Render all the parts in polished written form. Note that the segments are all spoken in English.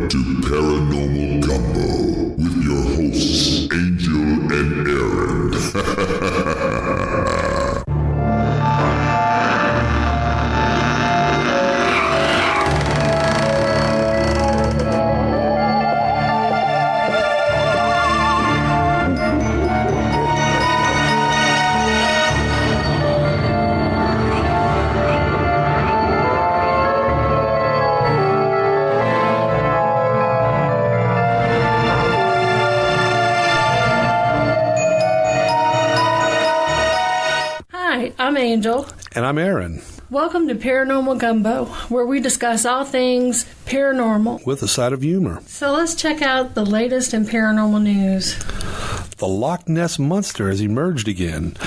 to Paranormal Gumbo with your hosts, Angel and Aaron. I'm Angel. And I'm Aaron. Welcome to Paranormal Gumbo, where we discuss all things paranormal. With a side of humor. So let's check out the latest in paranormal news. The Loch Ness Monster has emerged again.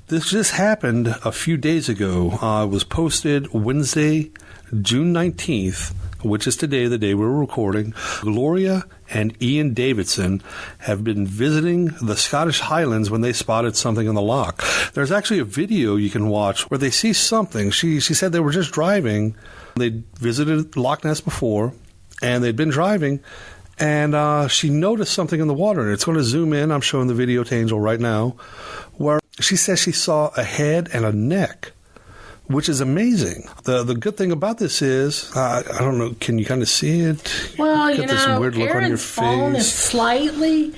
This just happened a few days ago. It was posted Wednesday, June 19th, which is today, the day we're recording. Gloria and Ian Davidson have been visiting the Scottish Highlands when they spotted something in the loch. There's actually a video you can watch where they see something. She said they were just driving. They'd visited Loch Ness before, and they'd been driving, and she noticed something in the water. And it's going to zoom in. I'm showing the video to Angel right now, where she says she saw a head and a neck, which is amazing. The good thing about this is, I don't know, can you kind of see it? Well, you know, this weird look Aaron's on your phone face. is slightly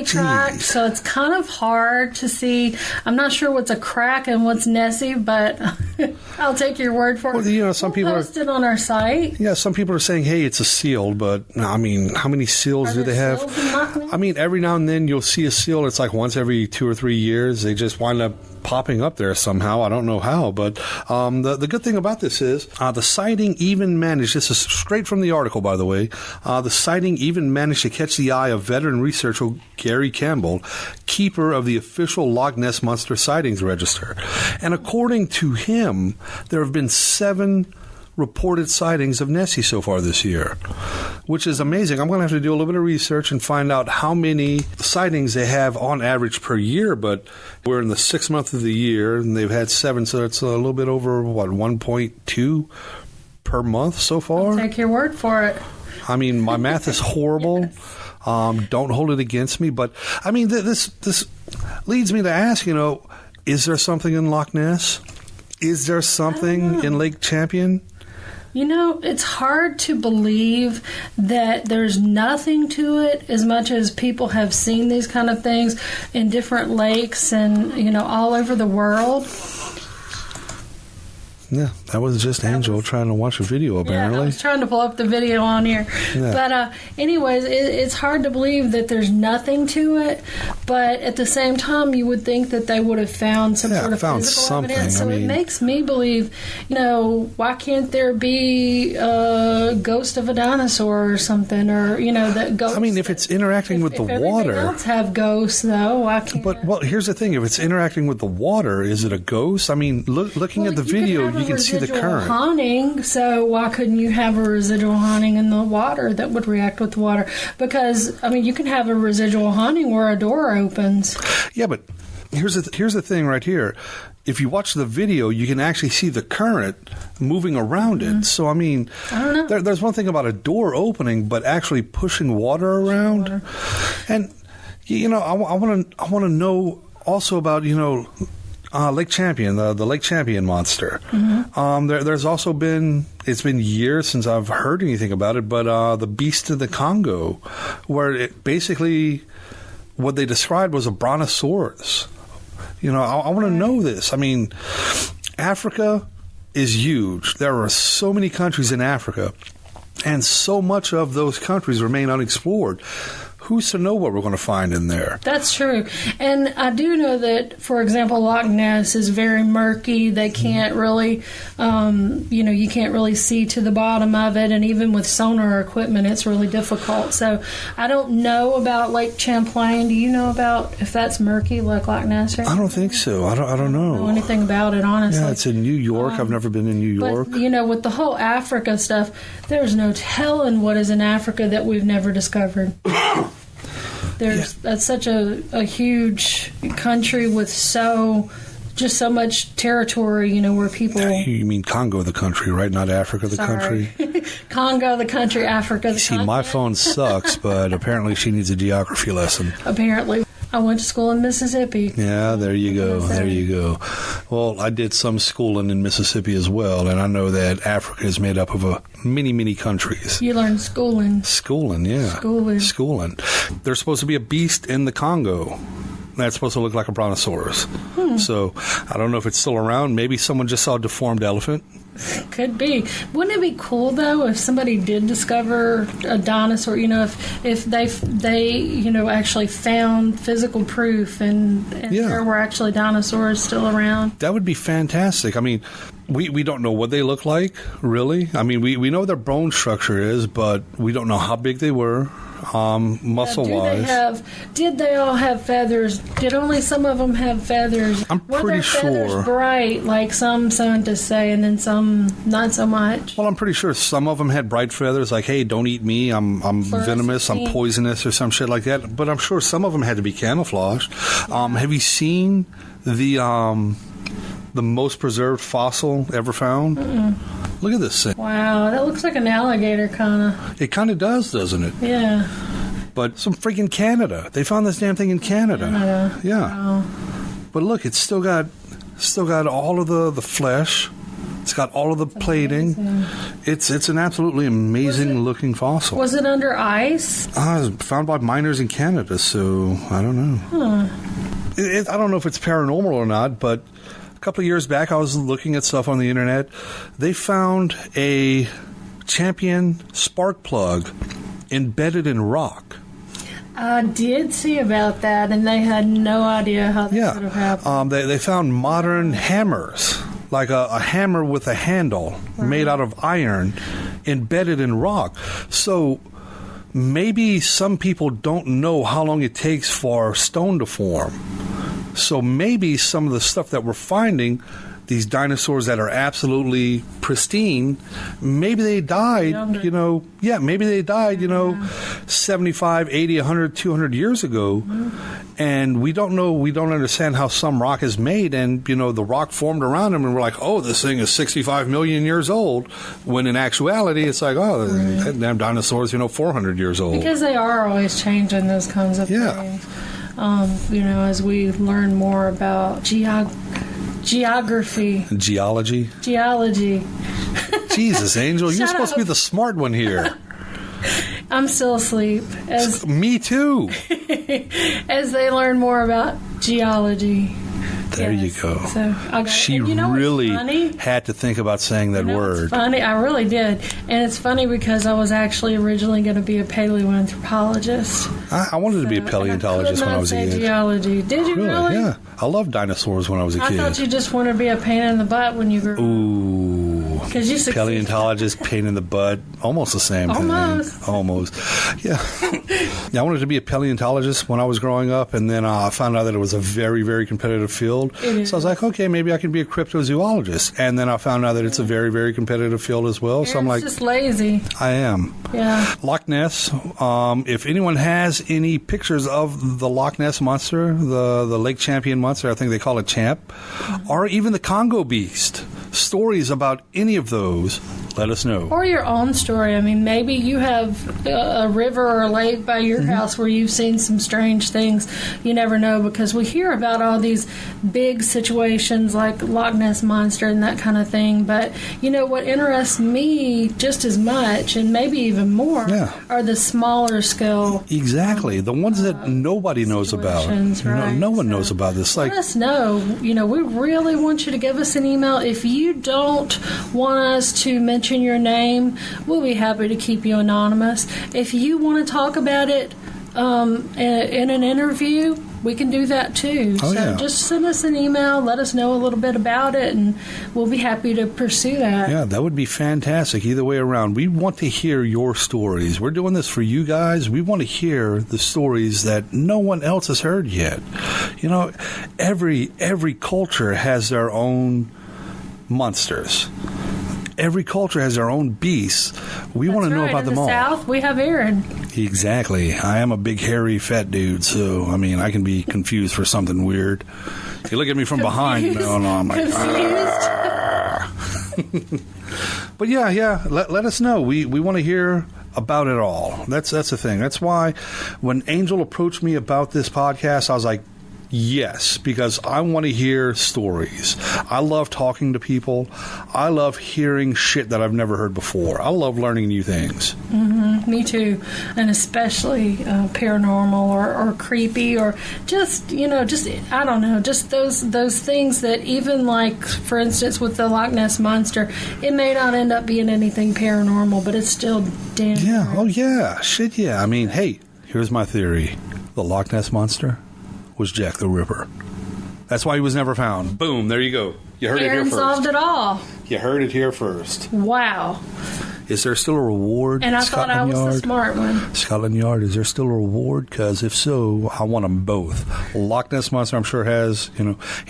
cracked, so it's kind of hard to see. I'm not sure what's a crack and what's Nessie, but I'll take your word for it. Well, you know, some people post it on our site. Yeah, some people are saying, hey, it's a seal, but I mean, how many seals do they have? I mean, every now and then you'll see a seal. It's like once every 2 or 3 years. They just wind up popping up there somehow. I don't know how, but the good thing about this is the sighting even managed, this is straight from the article, by the way, the sighting even managed to catch the eye of veteran researcher Gary Campbell, keeper of the official Loch Ness Monster Sightings Register. And according to him, there have been 7 reported sightings of Nessie so far this year, which is amazing. I'm going to have to do a little bit of research and find out how many sightings they have on average per year, but we're in the 6th month of the year, and they've had 7, so it's a little bit over, 1.2 per month so far? I'll take your word for it. I mean, my math is horrible. Yes. Don't hold it against me, but, I mean, this leads me to ask, you know, is there something in Loch Ness? Is there something in Lake Champion? You know, it's hard to believe that there's nothing to it as much as people have seen these kind of things in different lakes and, you know, all over the world. Yeah, that was just Angel trying to watch a video, apparently. Yeah, I was trying to pull up the video on here. Yeah. But anyways, it's hard to believe that there's nothing to it. But at the same time, you would think that they would have found some sort of physical evidence. So it makes me believe, you know, why can't there be a ghost of a dinosaur or something? Or, you know, that ghost. I mean, if it's interacting with the water. Everything else have ghosts, though. Why can't But, well, here's the thing. If it's interacting with the water, is it a ghost? I mean, looking at the video, you can see the current. Haunting, so why couldn't you have a residual haunting in the water that would react with the water? Because, I mean, you can have a residual haunting where a door opens. Yeah, but here's the thing right here. If you watch the video, you can actually see the current moving around it. So, I mean, I don't know. There's one thing about a door opening, but actually pushing water around. And, you know, I want to know also about, you know, Lake Champion, the Lake Champion monster. Mm-hmm. There's also been, it's been years since I've heard anything about it, but the Beast of the Congo, where it basically, what they described was a brontosaurus. You know, I want to know this. I mean, Africa is huge. There are so many countries in Africa, and so much of those countries remain unexplored. Who's to know what we're going to find in there? That's true. And I do know that, for example, Loch Ness is very murky. They can't really, you know, you can't really see to the bottom of it. And even with sonar equipment, it's really difficult. So I don't know about Lake Champlain. Do you know about if that's murky like Loch Ness? I don't think so. I don't know. I don't know anything about it, honestly. Yeah, it's in New York. I've never been in New York. But, you know, with the whole Africa stuff, there's no telling what is in Africa that we've never discovered. That's such a huge country with so just so much territory, where people... You mean Congo, the country, right? Not Africa, the country? Congo, the country, Africa, the See, continent. my phone sucks, but apparently she needs a geography lesson. Apparently. I went to school in Mississippi. Yeah, there you go. There you go. Well, I did some schooling in Mississippi as well, and I know that Africa is made up of many, many countries. You learned schooling. Schooling, yeah. Schooling. There's supposed to be a beast in the Congo that's supposed to look like a brontosaurus. So I don't know if it's still around. Maybe someone just saw a deformed elephant. Could be. Wouldn't it be cool though if somebody did discover a dinosaur? If they actually found physical proof and there were actually dinosaurs still around. That would be fantastic. I mean, we don't know what they look like, really. I mean, we know their bone structure is, but we don't know how big they were. Muscle-wise. Did they all have feathers? Did only some of them have feathers? Were their feathers bright, like some scientists say, and then some not so much? Well, I'm pretty sure some of them had bright feathers, like, hey, don't eat me, I'm venomous, I'm poisonous, or some shit like that. But I'm sure some of them had to be camouflaged. Have you seen the most preserved fossil ever found? Mm-mm. Look at this thing. Wow, that looks like an alligator, kind of. It kind of does, doesn't it? Yeah. But some freaking Canada. They found this damn thing in Canada. Yeah. Wow. But look, it's still got all of the flesh. It's got all of the plating. Amazing. It's an absolutely amazing looking fossil. Was it under ice? It was found by miners in Canada, so I don't know. Huh. I don't know if it's paranormal or not, but a couple of years back, I was looking at stuff on the internet. They found a champion spark plug embedded in rock. I did see about that, and they had no idea how that could have happened. They found modern hammers, like a hammer with a handle made out of iron, embedded in rock. So maybe some people don't know how long it takes for stone to form. So maybe some of the stuff that we're finding, these dinosaurs that are absolutely pristine, maybe they died, maybe they died, 75, 80, 100, 200 years ago. And we don't know, we don't understand how some rock is made. And, the rock formed around them and we're like, oh, this thing is 65 million years old. When in actuality, it's like, oh, that damn dinosaur's, 400 years old. Because they are always changing those kinds of things. As we learn more about geography. Geology. Jesus, Angel, you're supposed to be the smart one here. I'm still asleep. Me too. As they learn more about geology. There you go. So she really had to think about saying that word. It's funny. I really did. And it's funny because I was actually originally going to be a paleoanthropologist. I wanted to be a paleontologist when I was a kid. Geology. Did you really? Yeah. I loved dinosaurs when I was a kid. I thought you just wanted to be a pain in the butt when you grew up. Ooh. Because you succeeded. Paleontologist, pain in the butt. Almost the same thing. Almost. Yeah. I wanted to be a paleontologist when I was growing up, and then I found out that it was a very, very competitive field. So I was like, okay, maybe I can be a cryptozoologist. And then I found out that it's a very, very competitive field as well. So I'm like, just lazy. I am. Yeah. Loch Ness. If anyone has any pictures of the Loch Ness monster, the lake champion monster, I think they call it Champ, or even the Congo beast, stories about any of those, let us know. Or your own story. I mean, maybe you have a river or a lake by your house where you've seen some strange things. You never know, because we hear about all these big situations like Loch Ness Monster and that kind of thing. But, what interests me just as much, and maybe even more, are the smaller scale. Exactly. The ones that nobody knows about. Right. No one knows about this. Let us know. We really want you to give us an email. If you don't want us to mention your name, we'll be happy to keep you anonymous. If you want to talk about it in an interview, we can do that too. Just send us an email, let us know a little bit about it, and we'll be happy to pursue that. Yeah, that would be fantastic. Either way around, we want to hear your stories. We're doing this for you guys. We want to hear the stories that no one else has heard yet. Every culture has their own monsters. Every culture has their own beasts. We want to know about them all. In the South, we have Aaron. Exactly. I am a big, hairy, fat dude, so, I mean, I can be confused for something weird. You look at me from behind, and I'm like, But yeah, let us know. We want to hear about it all. That's the thing. That's why when Angel approached me about this podcast, I was like, yes, because I want to hear stories. I love talking to people. I love hearing shit that I've never heard before. I love learning new things. Mm-hmm. Me too. And especially paranormal or creepy or just I don't know, just those things that even like, for instance, with the Loch Ness Monster, it may not end up being anything paranormal, but it's still damn. Yeah. Oh, yeah. Shit, yeah. I mean, hey, here's my theory. The Loch Ness Monster was Jack the Ripper. That's why he was never found. Boom, there you go. You heard Aaron it here first. Solved it all. You heard it here first. Wow. Is there still a reward? And I thought I was the smart one. Scotland Yard, is there still a reward? Because if so, I want them both. Loch Ness Monster, I'm sure, has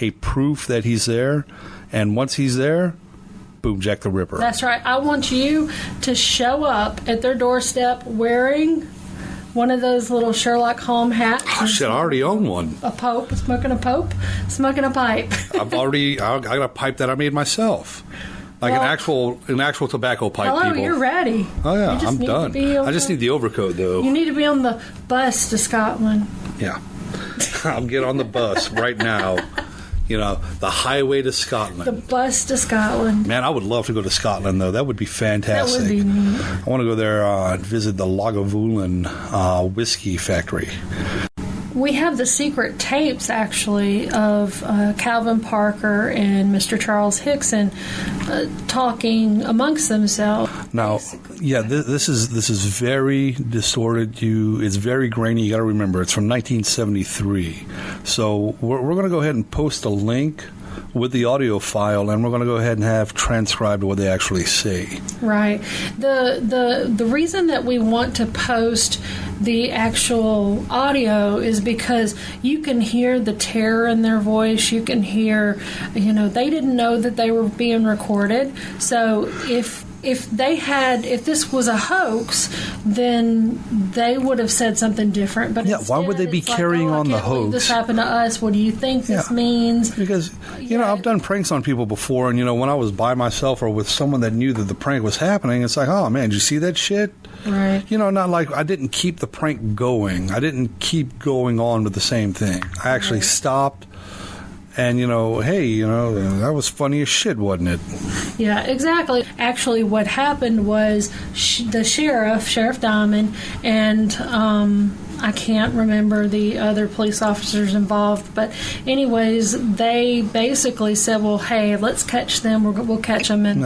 a proof that he's there. And once he's there, boom, Jack the Ripper. That's right. I want you to show up at their doorstep wearing one of those little Sherlock Holmes hats. Oh, shit, I already own one. A pope, smoking a pipe. I got a pipe that I made myself. Like an actual tobacco pipe. Hello, people. You're ready. Oh yeah, I'm done. I just need the overcoat though. You need to be on the bus to Scotland. Yeah. I'll get on the bus right now. The highway to Scotland. The bus to Scotland. Man, I would love to go to Scotland, though. That would be fantastic. That would be neat. I want to go there and visit the Lagavulin whiskey factory. We have the secret tapes, actually, of Calvin Parker and Mr. Charles Hickson talking amongst themselves. Now, yeah, this is very distorted. It's very grainy. You got to remember, it's from 1973. So we're going to go ahead and post a link with the audio file, and we're going to go ahead and have transcribed what they actually say. Right. The reason that we want to post the actual audio is because you can hear the terror in their voice. You can hear, they didn't know that they were being recorded. So if this was a hoax, then they would have said something different. But why would they be carrying on the hoax? This happened to us. What do you think this means? Because I've done pranks on people before, and when I was by myself or with someone that knew that the prank was happening, it's like, oh man, did you see that shit? Right. Not like I didn't keep the prank going. I didn't keep going on with the same thing. I actually stopped. And, hey, that was funny as shit, wasn't it? Yeah, exactly. Actually, what happened was the Sheriff Diamond, and I can't remember the other police officers involved, but anyways, they basically said, well, hey, let's catch them. We'll catch them in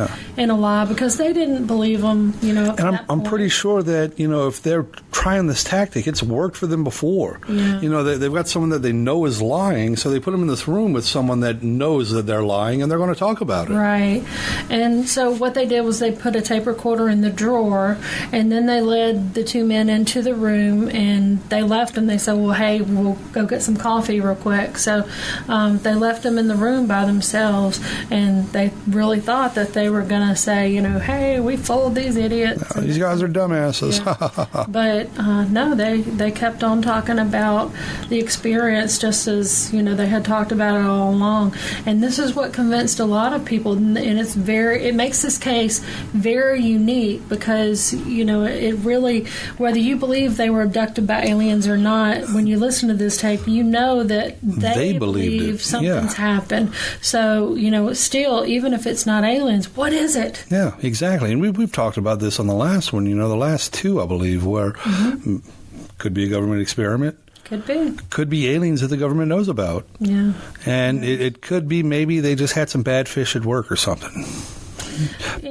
a lie, because they didn't believe them, And I'm pretty sure that, if they're trying this tactic, it's worked for them before. Yeah. They've got someone that they know is lying, so they put them in this room with someone that knows that they're lying, and they're going to talk about it. Right. And so what they did was they put a tape recorder in the drawer, and then they led the two men into the room, and they left, and they said, well, hey, we'll go get some coffee real quick. So they left them in the room by themselves, and they really thought that they were going to say, hey, we fooled these idiots. These guys are dumbasses. Yeah. But no, they kept on talking about the experience just as, they had talked about it all along. And this is what convinced a lot of people, and it makes this case very unique, because, it really, whether you believe they were abducted by aliens or not, when you listen to this tape, that they believe something's happened. So, still, even if it's not aliens, what is it? Yeah, exactly. And we've talked about this on the last one, the last two, I believe, where could be a government experiment. Could be aliens that the government knows about. Yeah. And it could be maybe they just had some bad fish at work or something.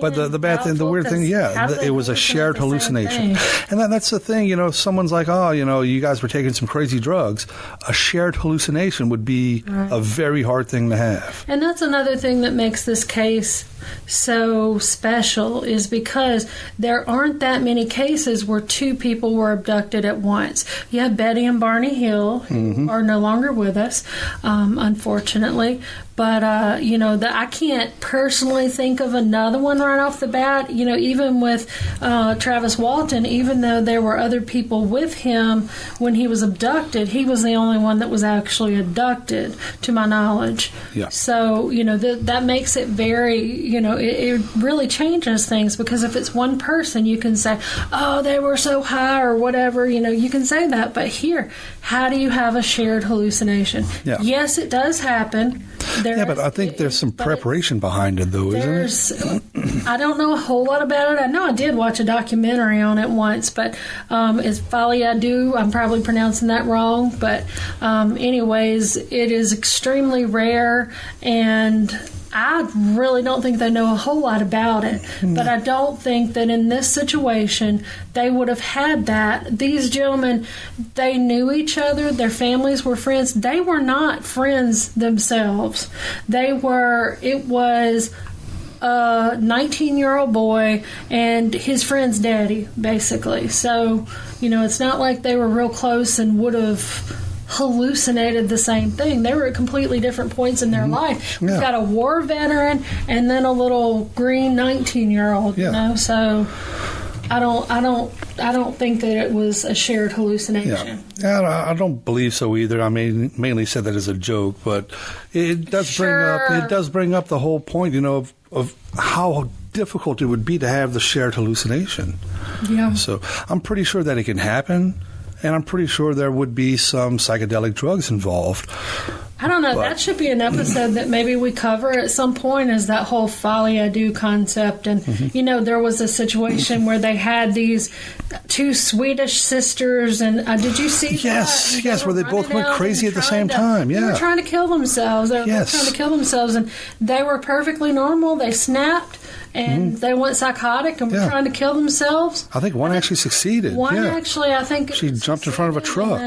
But the weird thing, it was a shared hallucination. And that's the thing, someone's like, oh, you guys were taking some crazy drugs. A shared hallucination would be a very hard thing to have. And that's another thing that makes this case so special, is because there aren't that many cases where two people were abducted at once. You have Betty and Barney Hill, who are no longer with us, unfortunately. But, I can't personally think of another one right off the bat. Even with Travis Walton, even though there were other people with him when he was abducted, he was the only one that was actually abducted, to my knowledge. Yeah. So, that makes it very, it really changes things, because if it's one person, you can say, oh, they were so high or whatever, you can say that. But here, how do you have a shared hallucination? Yeah. Yes, it does happen. But I think there's some preparation behind it, though, isn't it? I don't know a whole lot about it. I know I did watch a documentary on it once, but it's Faliadu. I'm probably pronouncing that wrong. But anyways, it is extremely rare, and I really don't think they know a whole lot about it. But I don't think that in this situation they would have had that. These gentlemen, they knew each other. Their families were friends. They were not friends themselves. It was a 19-year-old boy and his friend's daddy, basically. So, it's not like they were real close and would have hallucinated the same thing. They were at completely different points in their life. We've got a war veteran and then a little green 19-year-old, so I don't think that it was a shared hallucination. Yeah, I don't believe so either. I mainly said that as a joke, but it does bring up the whole point, of how difficult it would be to have the shared hallucination. Yeah. So I'm pretty sure that it can happen. And I'm pretty sure there would be some psychedelic drugs involved. I don't know. That should be an episode that maybe we cover at some point, is that whole Faliadu concept. And, there was a situation where they had these two Swedish sisters. And did you see that? Yes, where they both went crazy at the same time. Yeah. They were trying to kill themselves. They were trying to kill themselves. And they were perfectly normal. They snapped. And they went psychotic and were trying to kill themselves. I think one actually succeeded. Actually, I think she jumped in front of a truck.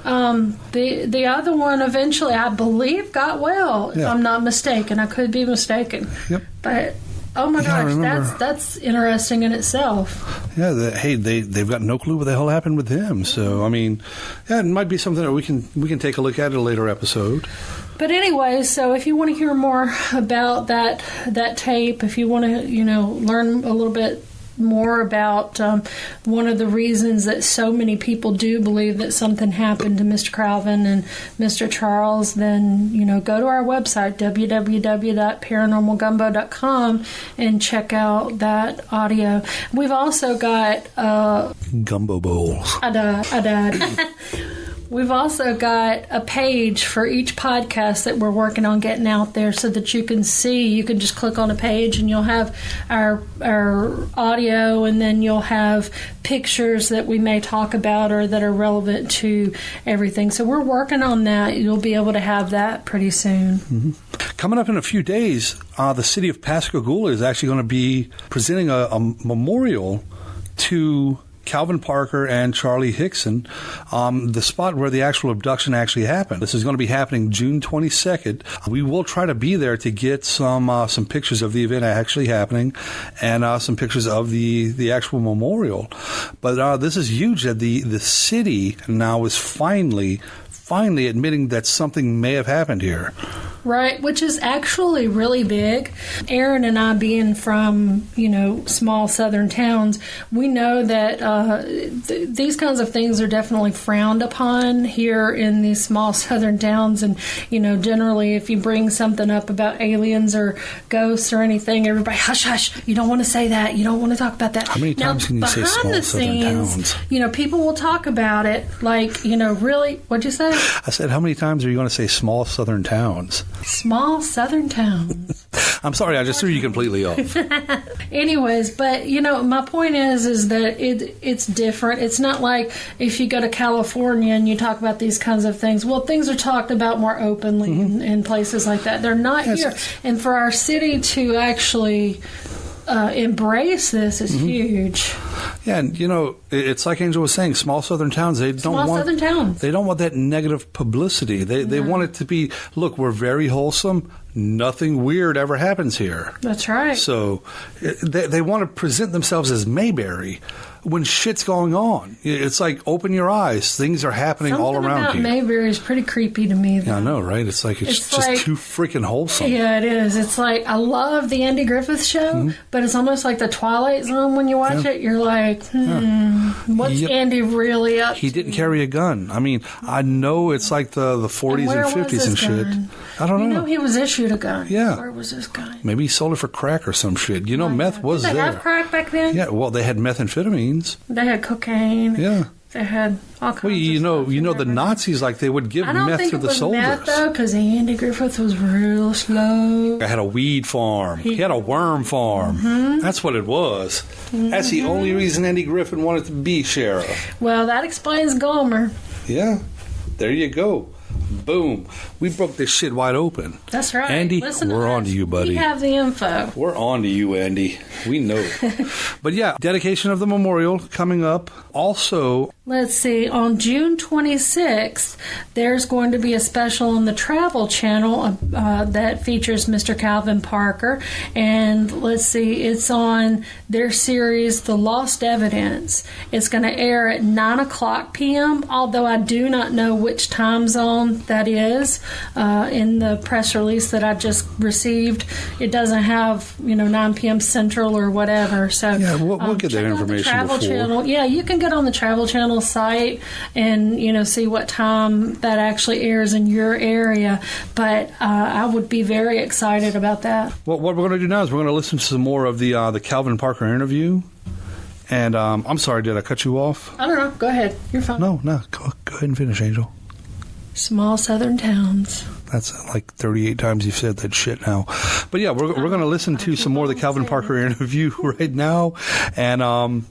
And the other one eventually, I believe, got well. If I'm not mistaken, I could be mistaken. Yep. But oh my gosh, that's interesting in itself. Yeah. They've got no clue what the hell happened with him. So it might be something that we can take a look at in a later episode. But anyway, so if you want to hear more about that tape, if you want to, learn a little bit more about one of the reasons that so many people do believe that something happened to Mr. Cralvin and Mr. Charles, then, go to our website, www.paranormalgumbo.com, and check out that audio. We've also got... Gumbo bowls. I died. We've also got a page for each podcast that we're working on getting out there, so that you can see. You can just click on a page and you'll have our audio, and then you'll have pictures that we may talk about or that are relevant to everything. So we're working on that. You'll be able to have that pretty soon. Mm-hmm. Coming up in a few days, the city of Pascagoula is actually going to be presenting a memorial to Calvin Parker and Charlie Hickson, the spot where the actual abduction actually happened. This is going to be happening June 22nd. We will try to be there to get some pictures of the event actually happening, and some pictures of the actual memorial. But this is huge that the city now is finally admitting that something may have happened here. Right, which is actually really big. Aaron and I, being from, small southern towns, we know that these kinds of things are definitely frowned upon here in these small southern towns. And, generally if you bring something up about aliens or ghosts or anything, everybody, hush, hush, you don't want to say that. You don't want to talk about that. How many times can you say small southern towns? People will talk about it like, really, what'd you say? I said, how many times are you going to say small southern towns? Small southern towns. I'm sorry, I just threw you completely off. Anyways, but my point is that it's different. It's not like if you go to California and you talk about these kinds of things. Well, things are talked about more openly in places like that. They're not here. And for our city to actually embrace this is huge. Yeah, and it's like Angel was saying, small southern towns, they don't want that negative publicity. They want it to be, look, we're very wholesome. nothing weird ever happens here. That's right. So they want to present themselves as Mayberry when shit's going on. It's like, open your eyes. Things are happening all around you. Something about Mayberry is pretty creepy to me, though. Yeah, I know, right? It's like, it's just like, too freaking wholesome. Yeah, it is. It's like, I love the Andy Griffith Show, but it's almost like the Twilight Zone when you watch it. You're like, what's Andy really up to? He didn't carry a gun. I mean, I know it's like the 40s and 50s and shit. I don't know. You know he was issued a gun. Yeah. Where was this gun? Maybe he sold it for crack or some shit. You know, meth was there. Did they have crack back then? Yeah, well, they had methamphetamines. They had cocaine. Yeah. They had all kinds of stuff. Well, you know, the Nazis, like, they would give meth to the soldiers. I don't think it was meth, though, because Andy Griffith was real slow. I had a weed farm. He had a worm farm. Mm-hmm. That's what it was. Mm-hmm. That's the only reason Andy Griffith wanted to be sheriff. Well, that explains Gomer. Yeah. There you go. Boom. We broke this shit wide open. That's right. Andy, we're on to you, buddy. We have the info. We're on to you, Andy. We know. But yeah, dedication of the memorial coming up. Also, let's see, on June 26th, there's going to be a special on the Travel Channel that features Mr. Calvin Parker. And let's see, it's on their series, The Lost Evidence. It's going to air at 9 o'clock p.m., although I do not know which time zone that is. In the press release that I just received, it doesn't have, 9 p.m. Central or whatever. So yeah, we'll get that information Travel before. Channel. Yeah, you can get on the Travel Channel site and see what time that actually airs in your area. But I would be very excited about that. Well, what we're going to do now is we're going to listen to some more of the Calvin Parker interview. And I'm sorry, did I cut you off? I don't know. Go ahead. You're fine. No. Go ahead and finish, Angel. Small southern towns. That's like 38 times you've said that shit now. But yeah, we're going to listen to some more of the Calvin Parker interview right now, and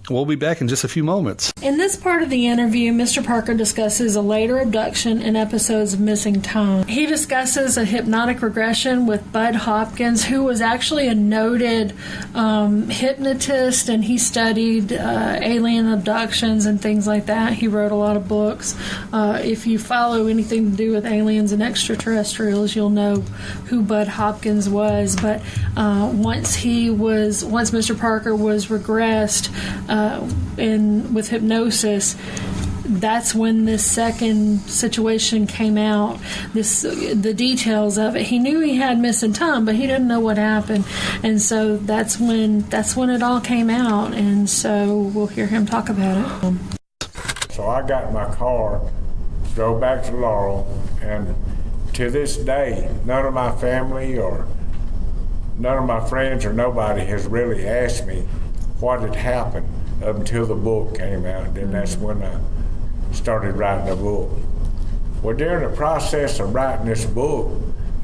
we'll be back in just a few moments. In this part of the interview, Mr. Parker discusses a later abduction and episodes of missing time. He discusses a hypnotic regression with Bud Hopkins, who was actually a noted hypnotist, and he studied alien abductions and things like that. He wrote a lot of books. If you follow anything to do with aliens and extraterrestrials, you'll know who Bud Hopkins was. But once Mr. Parker was regressed with hypnosis, that's when this second situation came out. The details of it. He knew he had missing time, but he didn't know what happened, and so that's when it all came out. And so we'll hear him talk about it. So I got in my car, drove back to Laurel, and to this day, none of my family or none of my friends or nobody has really asked me what had happened up until the book came out. And then that's when I started writing the book. Well, during the process of writing this book,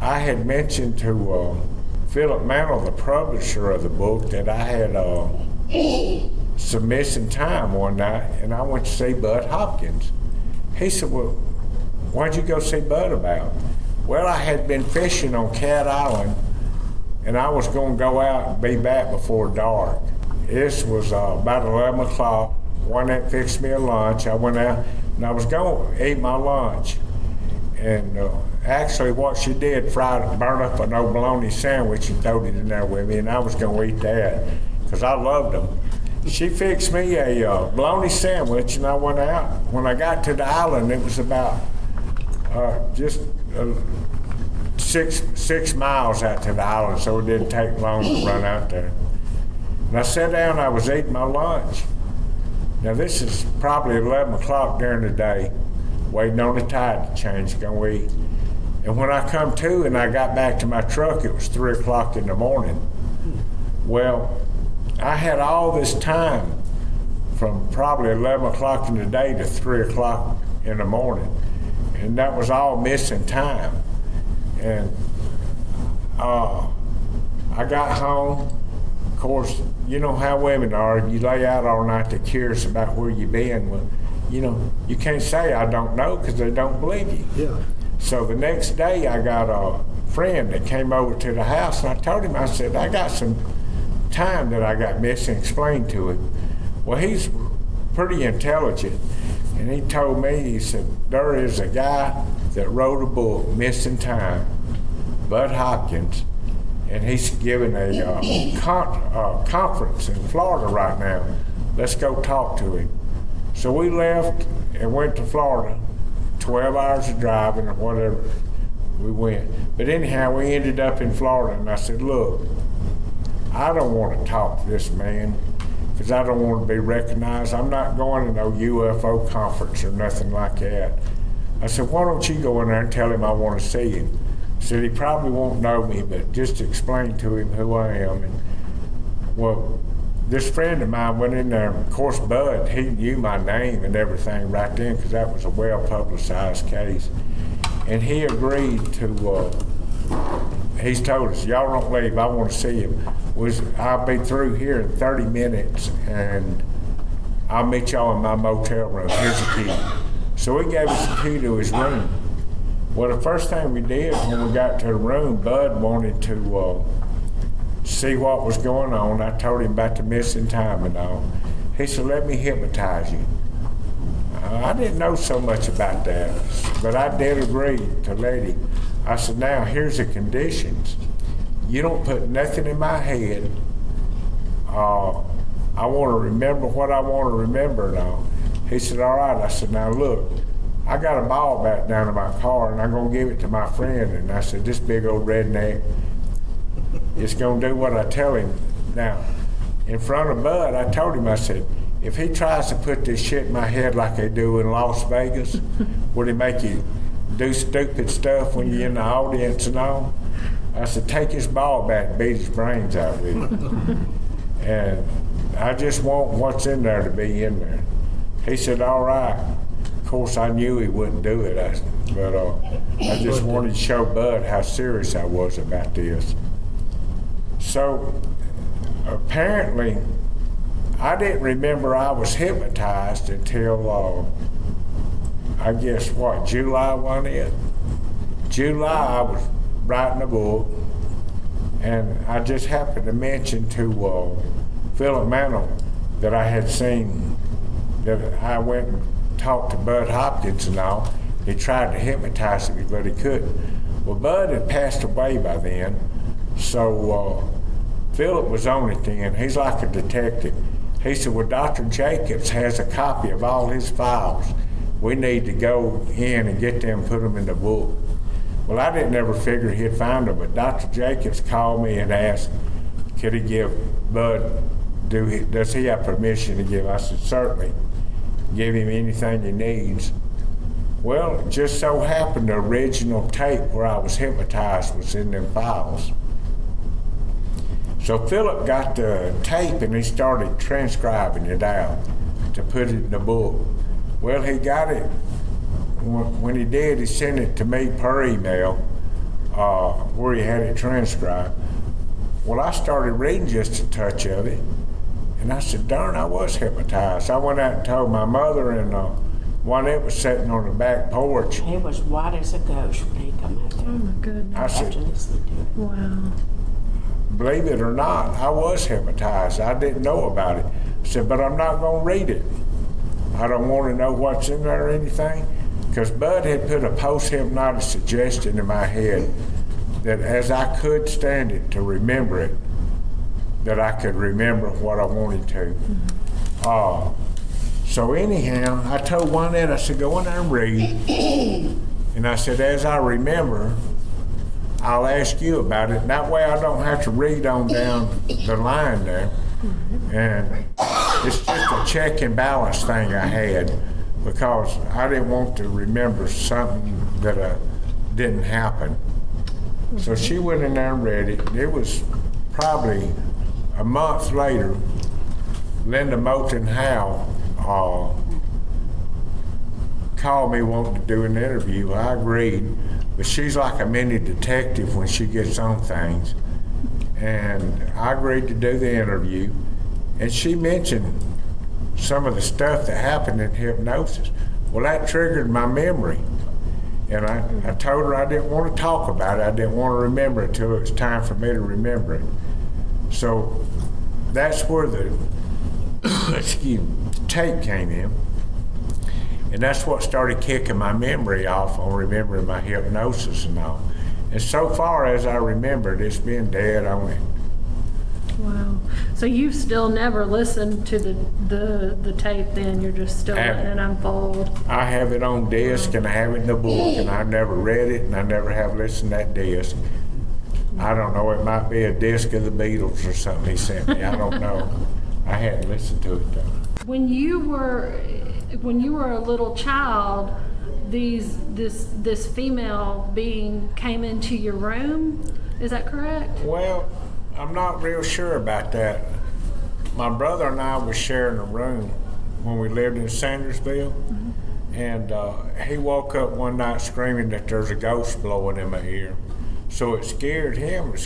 I had mentioned to Philip Mantle, the publisher of the book, that I had some missing time one night, and I went to see Bud Hopkins. He said, well, what'd you go see Bud about? Well, I had been fishing on Cat Island, and I was going to go out and be back before dark. This was about 11 o'clock. One that fixed me a lunch. I went out, and I was going to eat my lunch. And actually what she did, burned up an old bologna sandwich and threw it in there with me, and I was going to eat that because I loved them. She fixed me a bologna sandwich, and I went out. When I got to the island, it was about just 6 miles out to the island, so it didn't take long to run out there. And I sat down, I was eating my lunch. Now this is probably 11 o'clock during the day, waiting on the tide to change, going to eat. And when I come to and I got back to my truck, it was 3 o'clock in the morning. Well, I had all this time from probably 11 o'clock in the day to 3 o'clock in the morning. And that was all missing time. And I got home. Of course, you know how women are. You lay out all night, they're curious about where you've been. Well, you can't say I don't know because they don't believe you. Yeah. So the next day I got a friend that came over to the house, and I told him, I said, I got some time that I got missing, explained to him. Well, he's pretty intelligent, and he told me, he said, there is a guy that wrote a book, Missing Time, Bud Hopkins, and he's giving a conference in Florida right now. Let's go talk to him. So we left and went to Florida, 12 hours of driving or whatever we went. But anyhow, we ended up in Florida, and I said, look, I don't want to talk to this man because I don't want to be recognized. I'm not going to no UFO conference or nothing like that. I said, why don't you go in there and tell him I want to see him? I said, he probably won't know me, but just explain to him who I am. And well, this friend of mine went in there. Of course, Bud, he knew my name and everything right then because that was a well-publicized case. And he agreed to, he's told us, y'all don't leave, I want to see him. I'll be through here in 30 minutes and I'll meet y'all in my motel room. Here's the key. So he gave us the key to his room. Well, the first thing we did when we got to the room, Bud wanted to see what was going on. I told him about the missing time and all. He said, let me hypnotize you. I didn't know so much about that, but I did agree to let him. I said, now here's the conditions. You don't put nothing in my head. I want to remember what I want to remember and all. He said, all right. I said, now look, I got a ball bat down in my car and I'm going to give it to my friend. And I said, this big old redneck is going to do what I tell him. Now, in front of Bud, I told him, I said, if he tries to put this shit in my head like they do in Las Vegas, would he make you do stupid stuff when you're in the audience and all? I said, take his ball bat and beat his brains out with it. And I just want what's in there to be in there. He said, all right. Of course, I knew he wouldn't do it, but I just wanted to show Bud how serious I was about this. So apparently, I didn't remember I was hypnotized until, I guess, July wasn't it? July, I was writing a book, and I just happened to mention to Philip Mantle that I had seen, that I went and talked to Bud Hopkins and all. He tried to hypnotize me, but he couldn't. Well, Bud had passed away by then, so Philip was on it then. He's like a detective. He said, well, Dr. Jacobs has a copy of all his files. We need to go in and get them and put them in the book. Well, I didn't ever figure he'd find them, but Dr. Jacobs called me and asked, could he give Bud, does he have permission to give? I said, certainly. Give him anything he needs. Well, it just so happened the original tape where I was hypnotized was in them files. So Philip got the tape and he started transcribing it out to put it in the book. Well, he got it. When he did, he sent it to me per email where he had it transcribed. Well, I started reading just a touch of it, and I said, darn, I was hypnotized. I went out and told my mother, and Juanette was sitting on the back porch. He was white as a ghost when he come out there. Oh, my goodness. I said, wow. Believe it or not, I was hypnotized. I didn't know about it. I said, but I'm not going to read it. I don't want to know what's in there or anything. Because Bud had put a post-hypnotic suggestion in my head that as I could stand it to remember it, that I could remember what I wanted to. So anyhow, I told Juanette, I said, go in there and read. And I said, as I remember, I'll ask you about it. That way I don't have to read on down the line there. And it's just a check and balance thing I had, because I didn't want to remember something that didn't happen. So she went in there and read it. It was probably a month later, Linda Moulton Howe called me wanting to do an interview. I agreed, but she's like a mini detective when she gets on things. And I agreed to do the interview, and she mentioned some of the stuff that happened in hypnosis. Well, that triggered my memory. And I told her I didn't want to talk about it. I didn't want to remember it until it was time for me to remember it. So that's where the tape came in. And that's what started kicking my memory off on remembering my hypnosis and all. And so far as I remembered, it's been dead on it. Wow. So you've still never listened to the tape then? You're just still letting it unfold? I have it on disc and I have it in the book, and I never read it and I never have listened to that disc. I don't know, it might be a disc of the Beatles or something he sent me. I don't know. I hadn't listened to it though. When you were a little child, this female being came into your room. Is that correct? Well, I'm not real sure about that. My brother and I was sharing a room when we lived in Sandersville, and he woke up one night screaming that there's a ghost blowing in my ear. So it scared him. It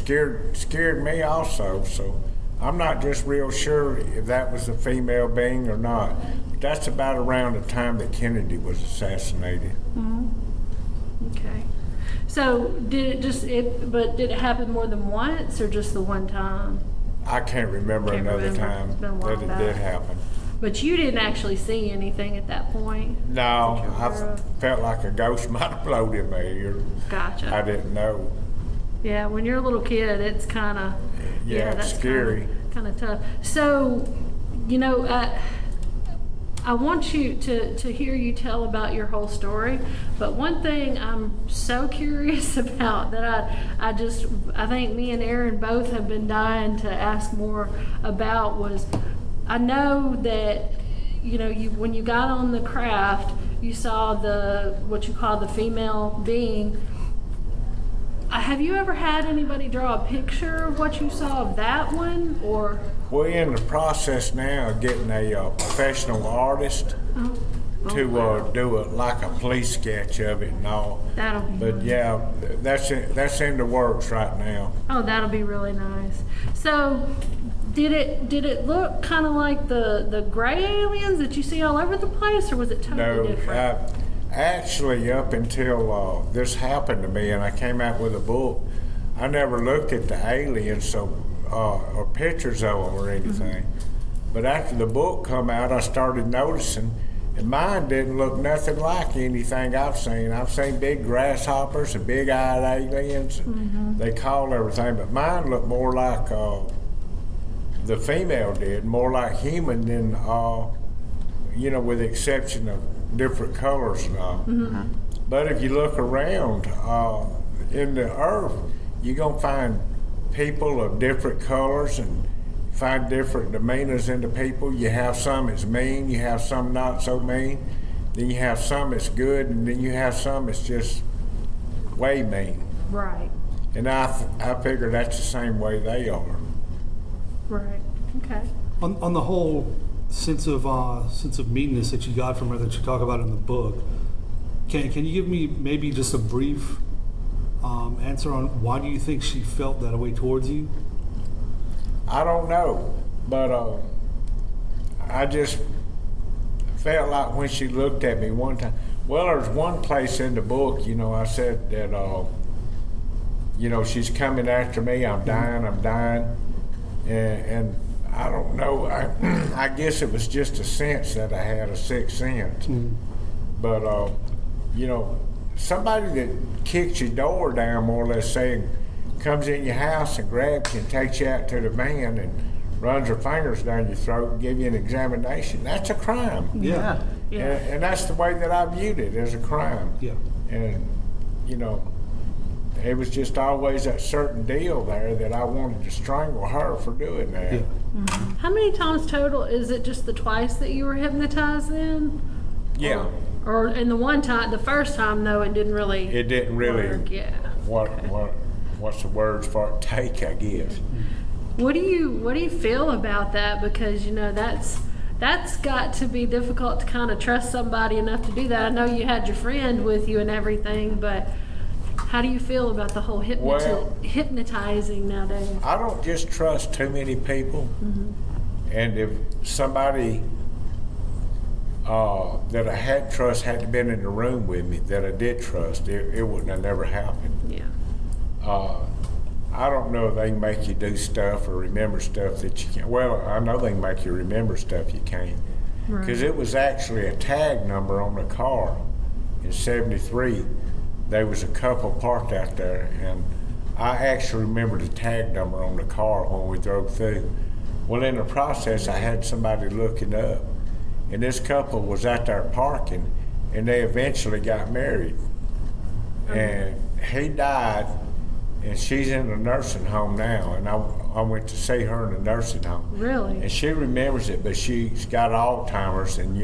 scared me also. So I'm not just real sure if that was a female being or not. But that's about around the time that Kennedy was assassinated. Okay. So did it happen more than once or just the one time? I can't remember another time that it did happen. But you didn't actually see anything at that point? No, I felt like a ghost might have blown in my ear. Gotcha. I didn't know. Yeah, when you're a little kid, it's kind of it's scary. Kind of tough. So, I want you to hear you tell about your whole story. But one thing I'm so curious about that I think me and Aaron both have been dying to ask more about was, I know that when you got on the craft, you saw what you call the female being. Have you ever had anybody draw a picture of what you saw of that one, or? We're in the process now of getting a professional artist to do like a police sketch of it and all. That'll be But nice. Yeah, that's in the works right now. Oh, that'll be really nice. So, did it look kind of like the gray aliens that you see all over the place, or was it totally different? Actually, up until this happened to me and I came out with a book, I never looked at the aliens or pictures of them or anything. But after the book come out, I started noticing, and mine didn't look nothing like anything I've seen. I've seen big grasshoppers and big-eyed aliens. They call everything, but mine looked more like the female did, more like human than, with the exception of different colors and all. But if you look around in the earth, you're going to find people of different colors and find different demeanors in the people. You have some that's mean, you have some not so mean, then you have some that's good, and then you have some that's just way mean. Right. And I figure that's the same way they are. Right. Okay. On the whole sense of meanness that you got from her that you talk about in the book, can you give me maybe just a brief answer on why do you think she felt that way towards you? I don't know, but I just felt like when she looked at me one time. Well, there's one place in the book, I said that she's coming after me. I'm dying, and I don't know. I guess it was just a sense that I had, a sixth sense. But somebody that kicks your door down, more or less saying, comes in your house and grabs you and takes you out to the van and runs her fingers down your throat and give you an examination. That's a crime. Yeah. And that's the way that I viewed it, as a crime. Yeah. And it was just always that certain deal there that I wanted to strangle her for doing that. Yeah. How many times total? Is it just the twice that you were hypnotized then? Yeah. Or in the first time though, it didn't really. It didn't really. Work. Yeah. What's the words for it? Take, I guess. What do you feel about that? Because that's got to be difficult to kind of trust somebody enough to do that. I know you had your friend with you and everything, but how do you feel about the whole hypnotizing nowadays? I don't just trust too many people. And if somebody that I had trust had been in the room with me that I did trust, it wouldn't have never happened. Yeah. I don't know if they can make you do stuff or remember stuff that you can't. Well, I know they can make you remember stuff you can't. Because it was actually a tag number on the car in '73 there was a couple parked out there, and I actually remember the tag number on the car when we drove through. Well, in the process, I had somebody looking up, and this couple was out there parking, and they eventually got married. And he died, and she's in a nursing home now, and I went to see her in the nursing home. Really? And she remembers it, but she's got Alzheimer's, and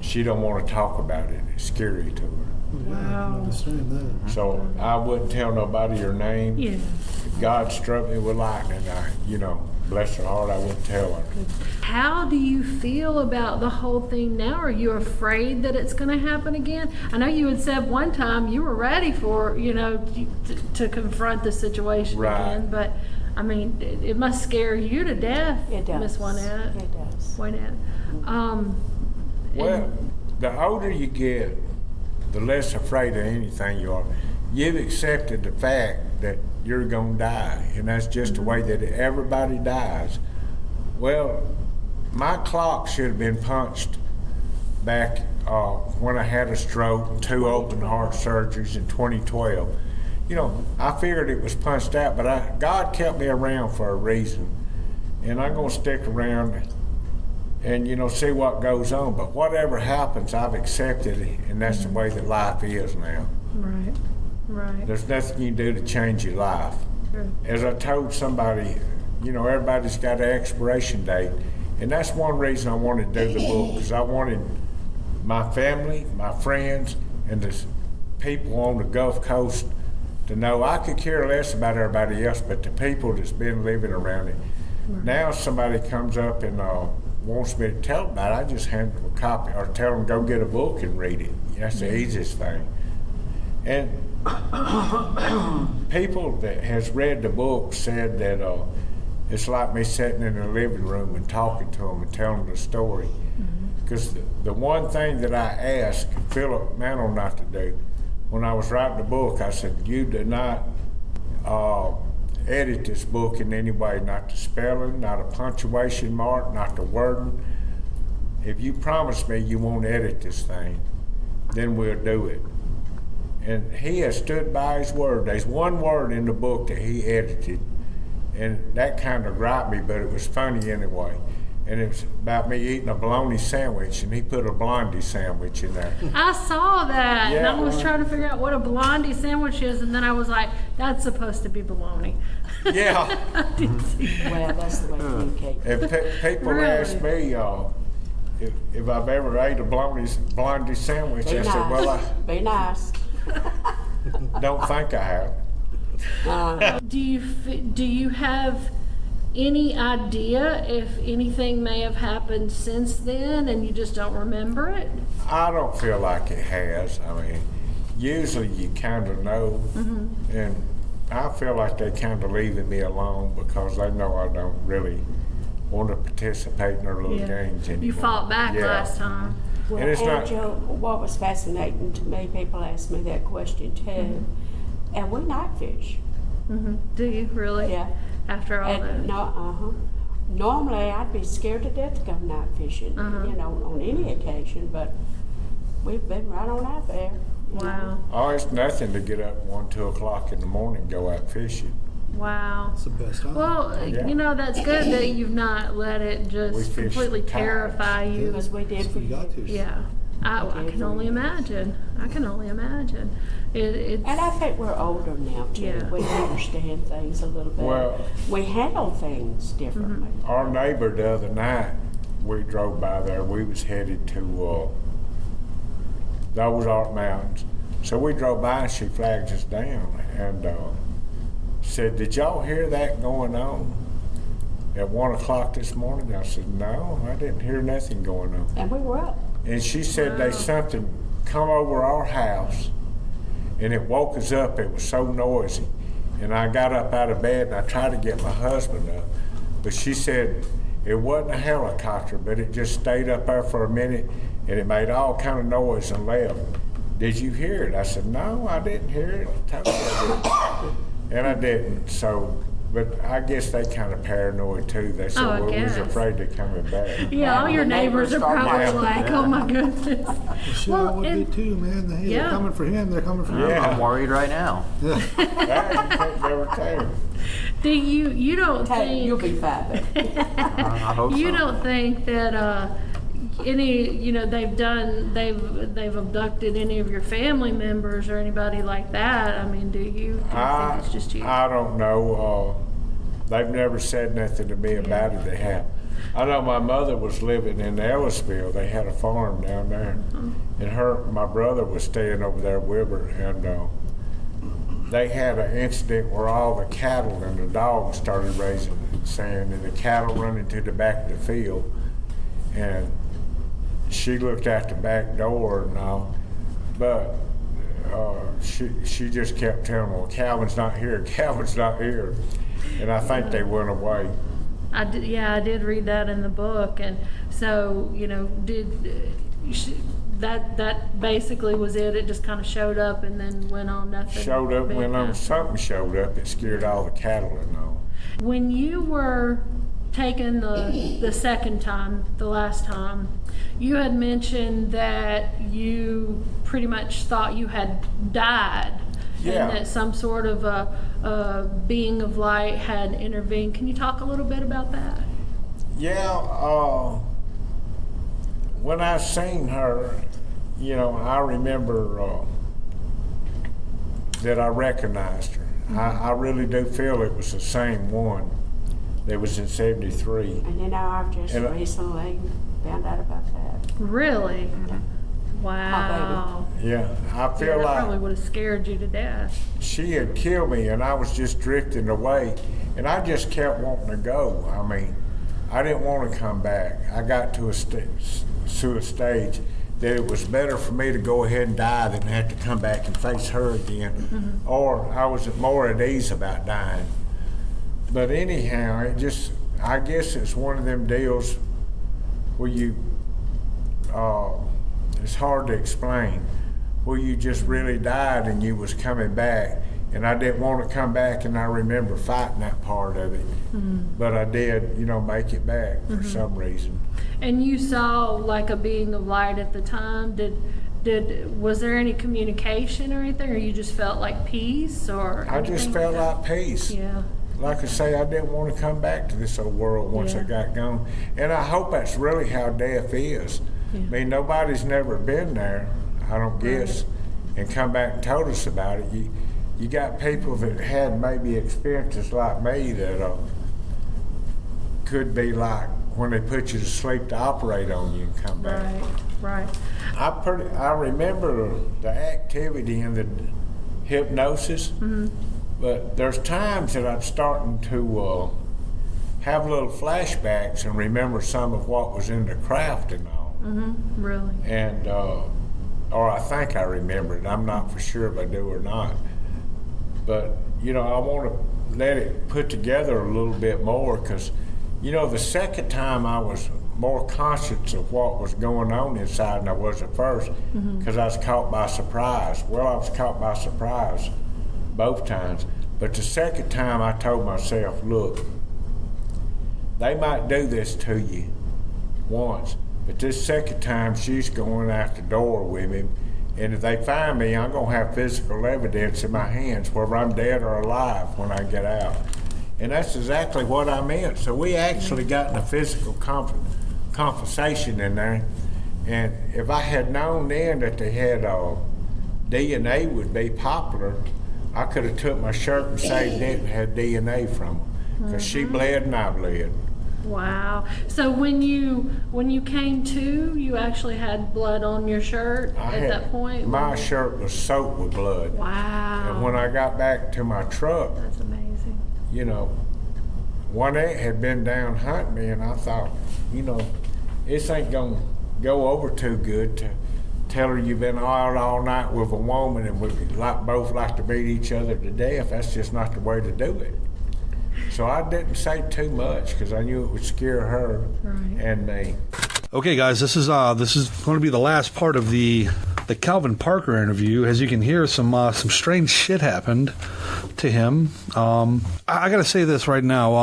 she don't want to talk about it. It's scary to her. Wow. I understand that. So I wouldn't tell nobody her name. Yeah. If God struck me with lightning, bless her heart, I wouldn't tell her. How do you feel about the whole thing now? Are you afraid that it's going to happen again? I know you had said one time you were ready for, to confront the situation again, but I mean, it must scare you to death, It does. Miss Wynette. It does. Wynette. Well, the older you get, the less afraid of anything you are. You've accepted the fact that you're going to die, and that's just the way that everybody dies. Well, my clock should have been punched back when I had a stroke and 2 open heart surgeries in 2012. I figured it was punched out, but God kept me around for a reason, and I'm going to stick around and see what goes on. But whatever happens, I've accepted it, and that's the way that life is now. Right. There's nothing you can do to change your life. Sure. As I told somebody, everybody's got an expiration date, and that's one reason I wanted to do the book, because I wanted my family, my friends, and the people on the Gulf Coast to know I could care less about everybody else, but the people that's been living around it. Right. Now somebody comes up and wants me to tell them about it, I just hand them a copy or tell them go get a book and read it. That's the easiest thing. And people that has read the book said that it's like me sitting in the living room and talking to them and telling them the story. Because the one thing that I asked Philip Mantle not to do, when I was writing the book, I said, you do not edit this book in any way, not the spelling, not a punctuation mark, not the wording. If you promise me you won't edit this thing, then we'll do it. And he has stood by his word. There's one word in the book that he edited, and that kind of griped me, but it was funny anyway. And it's about me eating a bologna sandwich, and he put a blondie sandwich in there. I saw that, Yeah, and I was trying to figure out what a blondie sandwich is, and then I was like, that's supposed to be bologna. Yeah. I did see that. Well, that's the way to communicate. If people Really? ask me if I've ever ate a blondie sandwich, Be I said, well, Be nice. I don't think I have. Do you have any idea if anything may have happened since then and you just don't remember it? I don't feel like it has. I mean, usually you kind of know, and I feel like they kind of leaving me alone because they know I don't really want to participate in their little games anymore. You fought back last time. Well, And it's not- Angel, what was fascinating to me, people ask me that question too, and we night fish. Do you really? Yeah. After all that? And normally I'd be scared to death to go night fishing, on any occasion, but we've been right on out there. you know. Wow. Oh, it's nothing to get up 1, 2 o'clock in the morning and go out fishing. Wow. It's the best time. Well, Yeah. That's good that you've not let it We just fish completely the tides. terrify you. Because we did for you got to. Yeah. I can only imagine. I can only imagine. It's And I think we're older now too. Yeah. We understand things a little better. Well- We handle things differently. Our neighbor the other night, we drove by there, we was headed to the Ozark Mountains. So we drove by and she flagged us down and said, did y'all hear that going on at 1 o'clock this morning? I said, no, I didn't hear nothing going on. And we were up. And she said there's something come over our house and it woke us up. It was so noisy. And I got up out of bed and I tried to get my husband up. But she said it wasn't a helicopter, but it just stayed up there for a minute and it made all kind of noise and left. Did you hear it? I said, no, I didn't hear it. I told you I didn't. And I didn't. So But I guess they kind of paranoid too. They said we was afraid they're coming back. Yeah, all your neighbors are probably like, oh my goodness. Well, I would be too, man. They're coming for him. They're coming for him. I'm worried right now. You can't never tell. Do you don't think you'll be fine? I hope you so. don't think that any they've abducted any of your family members or anybody like that? I mean, do you think it's just you? I don't know. They've never said nothing to me about it. They have. I know my mother was living in Ellisville. They had a farm down there, and my brother was staying over there with her, and they had an incident where all the cattle and the dogs started raising sand, and the cattle running to the back of the field, and she looked out the back door and all, but she just kept telling me, well, Calvin's not here, Calvin's not here. And I think they went away. I did read that in the book, and so that basically was it. It just kind of showed up and then went on. Nothing. Showed up, went on. Something showed up. It scared all the cattle and all. When you were taken the second time, the last time, you had mentioned that you pretty much thought you had died. Yeah. And that some sort of a being of light had intervened. Can you talk a little bit about that? Yeah. When I seen her, I remember that I recognized her. Mm-hmm. I really do feel it was the same one that was in 73. And I've just recently found out about that. Really? Mm-hmm. Wow. Yeah, I feel that like probably would have scared you to death. She had killed me, and I was just drifting away, and I just kept wanting to go. I mean, I didn't want to come back. I got to a stage that it was better for me to go ahead and die than have to come back and face her again, mm-hmm. or I was more at ease about dying. But anyhow, I guess it's one of them deals where you, it's hard to explain, where you just really died and you was coming back, and I didn't want to come back, and I remember fighting that part of it, mm-hmm. but I did, make it back for some reason. And you saw like a being of light at the time. Was there any communication or anything, or you just felt like peace, or? I just felt like peace. Yeah. Like I say, I didn't want to come back to this old world once I got gone, and I hope that's really how death is. Yeah. I mean, nobody's never been there, I don't guess, and come back and told us about it. You got people that had maybe experiences like me that could be like when they put you to sleep to operate on you and come back. Right. I remember the activity and the hypnosis, mm-hmm. but there's times that I'm starting to have little flashbacks and remember some of what was in the craft and all. Mm-hmm. Really? And, or I think I remember it. I'm not for sure if I do or not. But, I want to let it put together a little bit more because, the second time I was more conscious of what was going on inside than I was at first because I was caught by surprise. Well, I was caught by surprise both times. But the second time I told myself, look, they might do this to you once, but this second time she's going out the door with him, and if they find me, I'm going to have physical evidence in my hands, whether I'm dead or alive when I get out. And that's exactly what I meant. So we actually got in a physical conversation in there, and if I had known then that they had DNA would be popular, I could have took my shirt and saved it and had DNA from her, because she bled and I bled. Wow. So when you came to, you actually had blood on your shirt that point? My shirt was soaked with blood. Wow. And when I got back to my truck, that's amazing. Juanette had been down hunting me, and I thought, this ain't gonna go over too good to tell her you've been out all night with a woman and we both like to beat each other to death. That's just not the way to do it. So I didn't say too much because I knew it would scare her and me. Okay, guys, this is going to be the last part of the the Calvin Parker interview. As you can hear, some strange shit happened to him. I got to say this right now.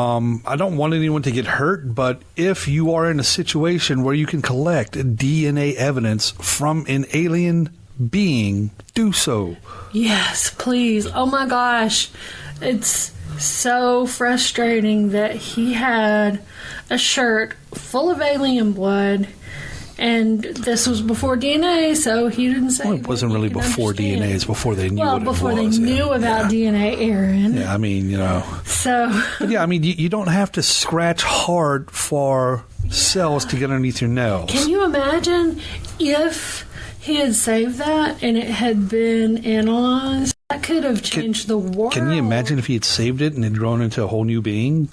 I don't want anyone to get hurt, but if you are in a situation where you can collect DNA evidence from an alien being, do so. Yes, please. Oh my gosh. It's so frustrating that he had a shirt full of alien blood, and this was before DNA, so he didn't say. Well, it wasn't really before DNA. It's before they knew what it was. Well, before they knew about DNA, Aaron. Yeah, I mean, you know. So. But yeah, I mean, you don't have to scratch hard for cells to get underneath your nails. Can you imagine if he had saved that and it had been analyzed? That could have changed the world. Can you imagine if he had saved it and it had grown into a whole new being?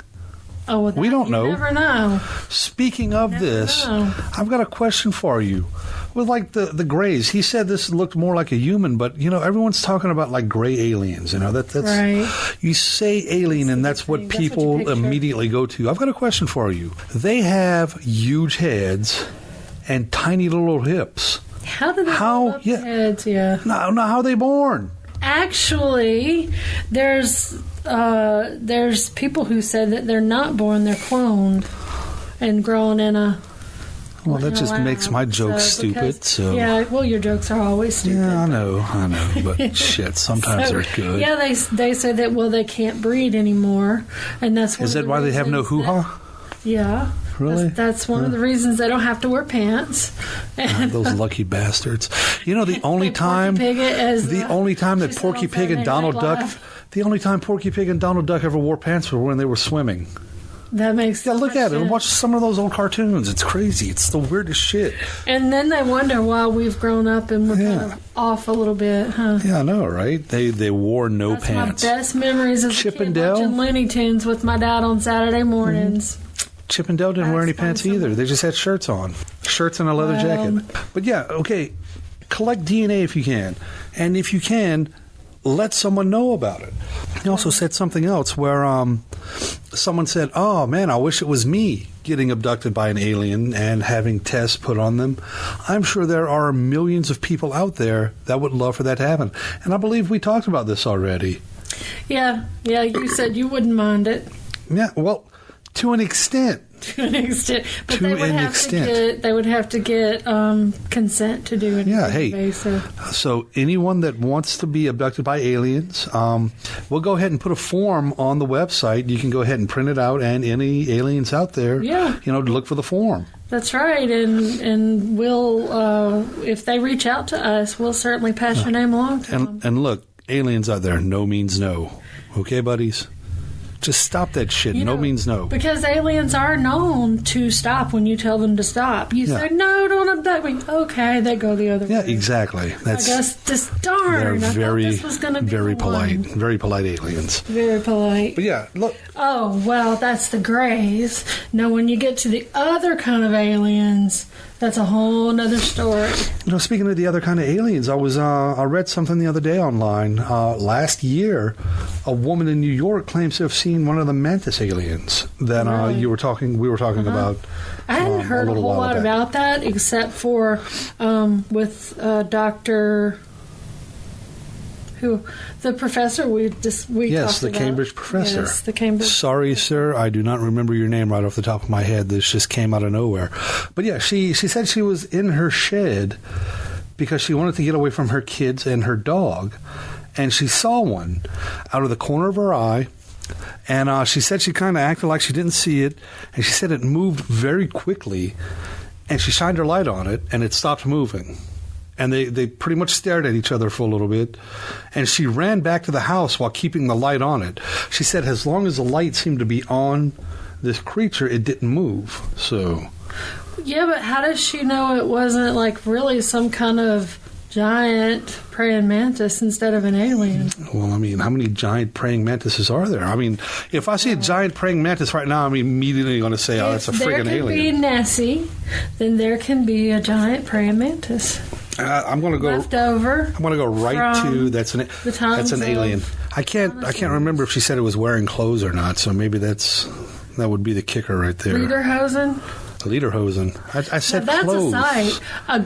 Oh, well, we don't know. You never know. Speaking of this, I've got a question for you. With like the Greys, he said this looked more like a human, but you know everyone's talking about like gray aliens. You know that's right. You say alien, and that's what people immediately go to. I've got a question for you. They have huge heads and tiny little hips. How do they have heads? Yeah. No, how are they born? Actually, there's people who said that they're not born; they're cloned and grown in a. Well, that just makes my jokes stupid. So yeah, well, your jokes are always stupid. Yeah, I know, but shit, sometimes they're good. Yeah, they say that they can't breed anymore, and that's is that why they have no hoo-ha? Yeah. Really? That's one of the reasons they don't have to wear pants. Those lucky bastards. You know, the only time that Porky Pig and Donald Duck ever wore pants were when they were swimming. That makes sense. Look at it and watch some of those old cartoons. It's crazy. It's the weirdest shit. And then they wonder why we've grown up and we're kind of off a little bit, huh? Yeah, I know, right? They wore no pants. My best memories as a kid watching Looney Tunes with my dad on Saturday mornings. Chip and Dale didn't wear any pants either. They just had shirts on. Shirts and a leather jacket. But yeah, okay, collect DNA if you can. And if you can, let someone know about it. He also said something else where someone said, oh, man, I wish it was me getting abducted by an alien and having tests put on them. I'm sure there are millions of people out there that would love for that to happen. And I believe we talked about this already. Yeah, you said you wouldn't mind it. Yeah, well, to an extent. To an extent. But they would have to get consent to do it. Yeah, hey. So anyone that wants to be abducted by aliens, we'll go ahead and put a form on the website. You can go ahead and print it out, and any aliens out there, look for the form. That's right, and we'll, if they reach out to us, we'll certainly pass your name along to them. And look, aliens out there, no means no. Okay, buddies? Just stop that shit. No means no. Because aliens are known to stop when you tell them to stop. You say, no, don't abduct me. Okay, they go the other way. Yeah, exactly. I guess just darn. They're this was going to be very polite. Very polite aliens. Very polite. But yeah, look. Oh, well, that's the Greys. Now, when you get to the other kind of aliens, that's a whole nother story. Speaking of the other kind of aliens, I read something the other day online. Last year, a woman in New York claims to have seen one of the mantis aliens that we were talking about. I hadn't heard a whole lot about that, except for with Dr. The professor we talked about. Cambridge professor. Yes, the Cambridge. Sorry, sir, I do not remember your name right off the top of my head. This just came out of nowhere. But yeah, she said she was in her shed because she wanted to get away from her kids and her dog, and she saw one out of the corner of her eye. And she said she kind of acted like she didn't see it, and she said it moved very quickly, and she shined her light on it, and it stopped moving. And they pretty much stared at each other for a little bit. And she ran back to the house while keeping the light on it. She said as long as the light seemed to be on this creature, it didn't move. So. Yeah, but how does she know it wasn't like really some kind of giant praying mantis instead of an alien? Well, I mean, how many giant praying mantises are there? I mean, if I see a giant praying mantis right now, I'm immediately going to say, oh, that's a friggin' alien. If there can be Nessie, then there can be a giant praying mantis. I'm going to go leftover. I'm going to go right to that's an alien. I can't remember if she said it was wearing clothes or not. So maybe that would be the kicker right there. Lederhosen. I said now that's clothes. That's a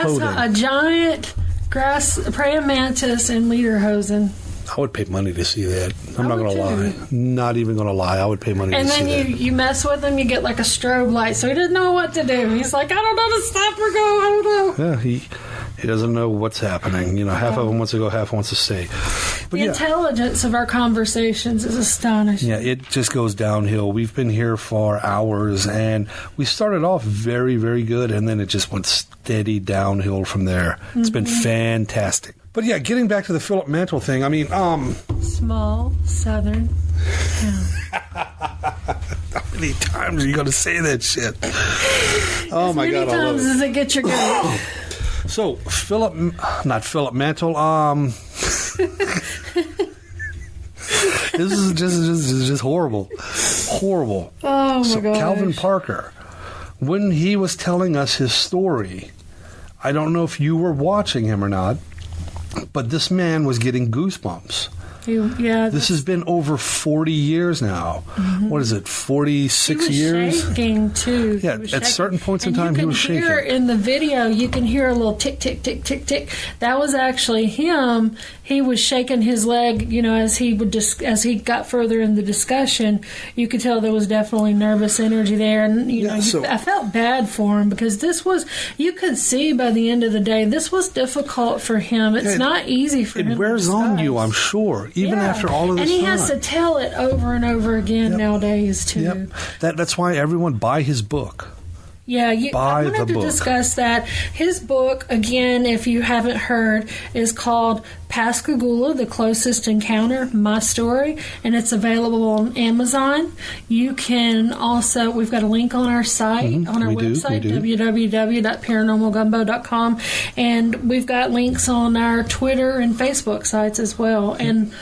sight. A giant praying mantis, and lederhosen. I would pay money to see that. I'm not going to lie. Not even going to lie. I would pay money to see that. And then you mess with him, you get like a strobe light, so he doesn't know what to do. He's like, I don't know to stop or go. I don't know. Yeah, he doesn't know what's happening. Half of him wants to go, half wants to stay. But the intelligence of our conversations is astonishing. Yeah, it just goes downhill. We've been here for hours, and we started off very, very good, and then it just went steady downhill from there. It's been fantastic. But yeah, getting back to the Philip Mantle thing, I mean, small southern town. How many times are you going to say that shit? Oh my God! As many times as it gets your goat. So not Philip Mantle. This is just horrible. Oh my God! Calvin Parker, when he was telling us his story, I don't know if you were watching him or not. But this man was getting goosebumps. This has been over 40 years now. Mm-hmm. What is it, 46 years? He was shaking, too. Yeah, at certain points in time, he was shaking. You can hear in the video, you can hear a little tick, tick, tick, tick, tick. That was actually him. He was shaking his leg, as he got further in the discussion. You could tell there was definitely nervous energy there. And, I felt bad for him because you could see by the end of the day, this was difficult for him. It's not easy for him. It wears on you, I'm sure. Even after all of this time. And he has to tell it over and over again nowadays, too. Yep. That's why everyone buy his book. Yeah, I wanted to discuss that. His book, again, if you haven't heard, is called Pascagoula, The Closest Encounter, My Story, and it's available on Amazon. You can also, we've got a link on our site, on our website, www.paranormalgumbo.com, and we've got links on our Twitter and Facebook sites as well, and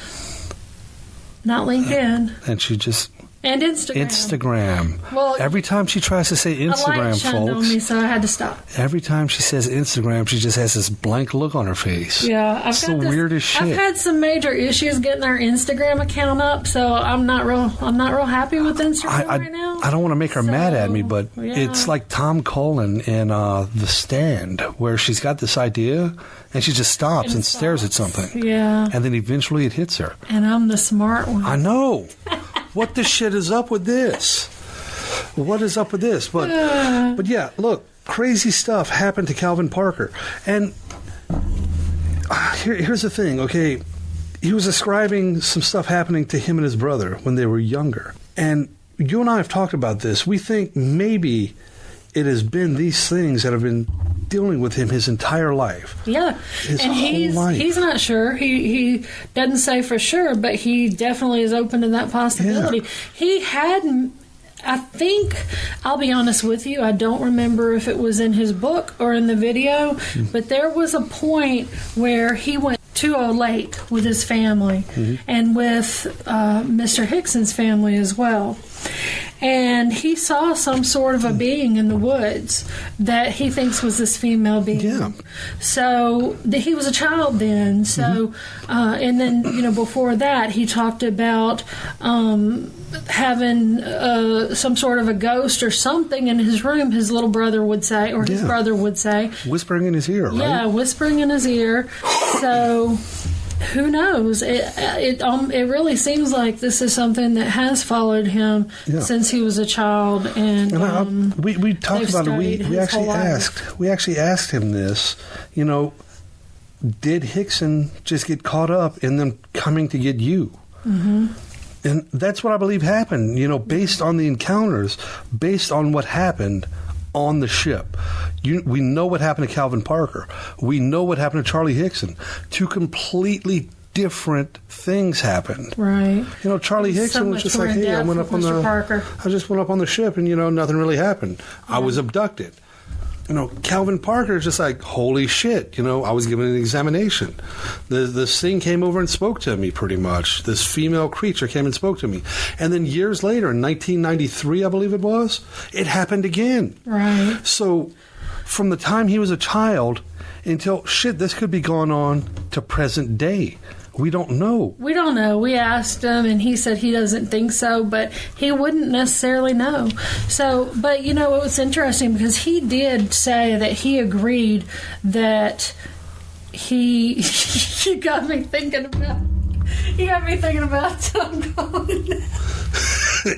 not LinkedIn. And she just... And Instagram. Well, every time she tries to say Instagram, folks, on me, so I had to stop. Every time she says Instagram, she just has this blank look on her face. Yeah, it's the weirdest shit. I've had some major issues getting our Instagram account up, so I'm not real happy with Instagram right now. I don't want to make her mad at me, but it's like Tom Cullen in The Stand, where she's got this idea and she just stops and stares at something. Yeah, and then eventually it hits her. And I'm the smart one. I know. What the shit is up with this? What is up with this? But yeah, look, crazy stuff happened to Calvin Parker. And here's the thing, okay? He was describing some stuff happening to him and his brother when they were younger. And you and I have talked about this. We think maybe it has been these things that have been dealing with him his entire life. Yeah. He's not sure. He doesn't say for sure, but he definitely is open to that possibility. Yeah. He had, I think, I'll be honest with you, I don't remember if it was in his book or in the video, but there was a point where he went to a lake with his family and with Mr. Hickson's family as well. And he saw some sort of a being in the woods that he thinks was this female being. Yeah. So he was a child then. So, and then, before that, he talked about having some sort of a ghost or something in his room, his little brother would say, or his brother would say. Whispering in his ear, right? Yeah, whispering in his ear. So... who knows? It really seems like this is something that has followed him since he was a child. And we talked about it. We actually asked him this. Did Hickson just get caught up in them coming to get you? Mm-hmm. And that's what I believe happened. Based on the encounters, based on what happened on the ship. We know what happened to Calvin Parker. We know what happened to Charlie Hickson. Two completely different things happened. Right. Charlie Hickson was just like, hey, I just went up on the ship and, nothing really happened. Yeah. I was abducted. Calvin Parker is just like, holy shit, I was given an examination. This thing came over and spoke to me pretty much. This female creature came and spoke to me. And then years later, in 1993, I believe it was, it happened again. Right. So from the time he was a child until, this could be going on to present day. We don't know. We don't know. We asked him, and he said he doesn't think so, but he wouldn't necessarily know. So, but it was interesting because he did say that he agreed that you got me thinking about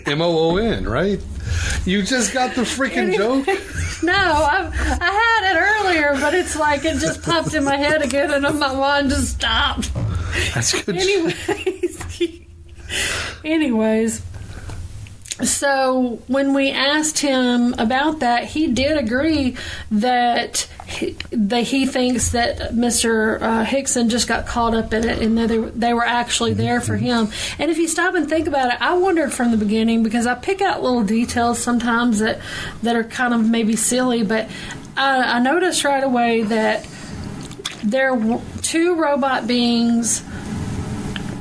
MOON, right? You just got the freaking joke? No, I had it earlier, but it's like it just popped in my head again, and my mind just stopped. That's good. Anyways, so when we asked him about that, he did agree that he thinks that Mr. Hickson just got caught up in it, and that they were actually there for him. And if you stop and think about it, I wondered from the beginning, because I pick out little details sometimes that are kind of maybe silly, but I noticed right away that there were 2 robot beings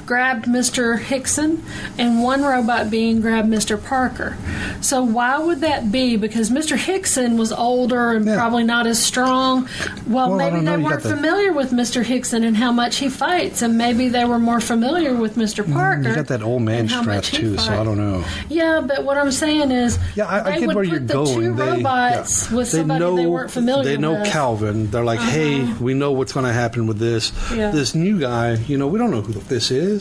grabbed Mr. Hickson, and 1 robot being grabbed Mr. Parker. So why would that be? Because Mr. Hickson was older and probably not as strong. Well, maybe they weren't familiar with Mr. Hickson and how much he fights, and maybe they were more familiar with Mr. Parker. You got that old man strap too, so I don't know. Yeah, but what I'm saying is, I get where you're going. They would put the 2 robots with somebody they weren't familiar with. They know Calvin. They're like, hey, we know what's going to happen with this. Yeah. This new guy, we don't know who this is.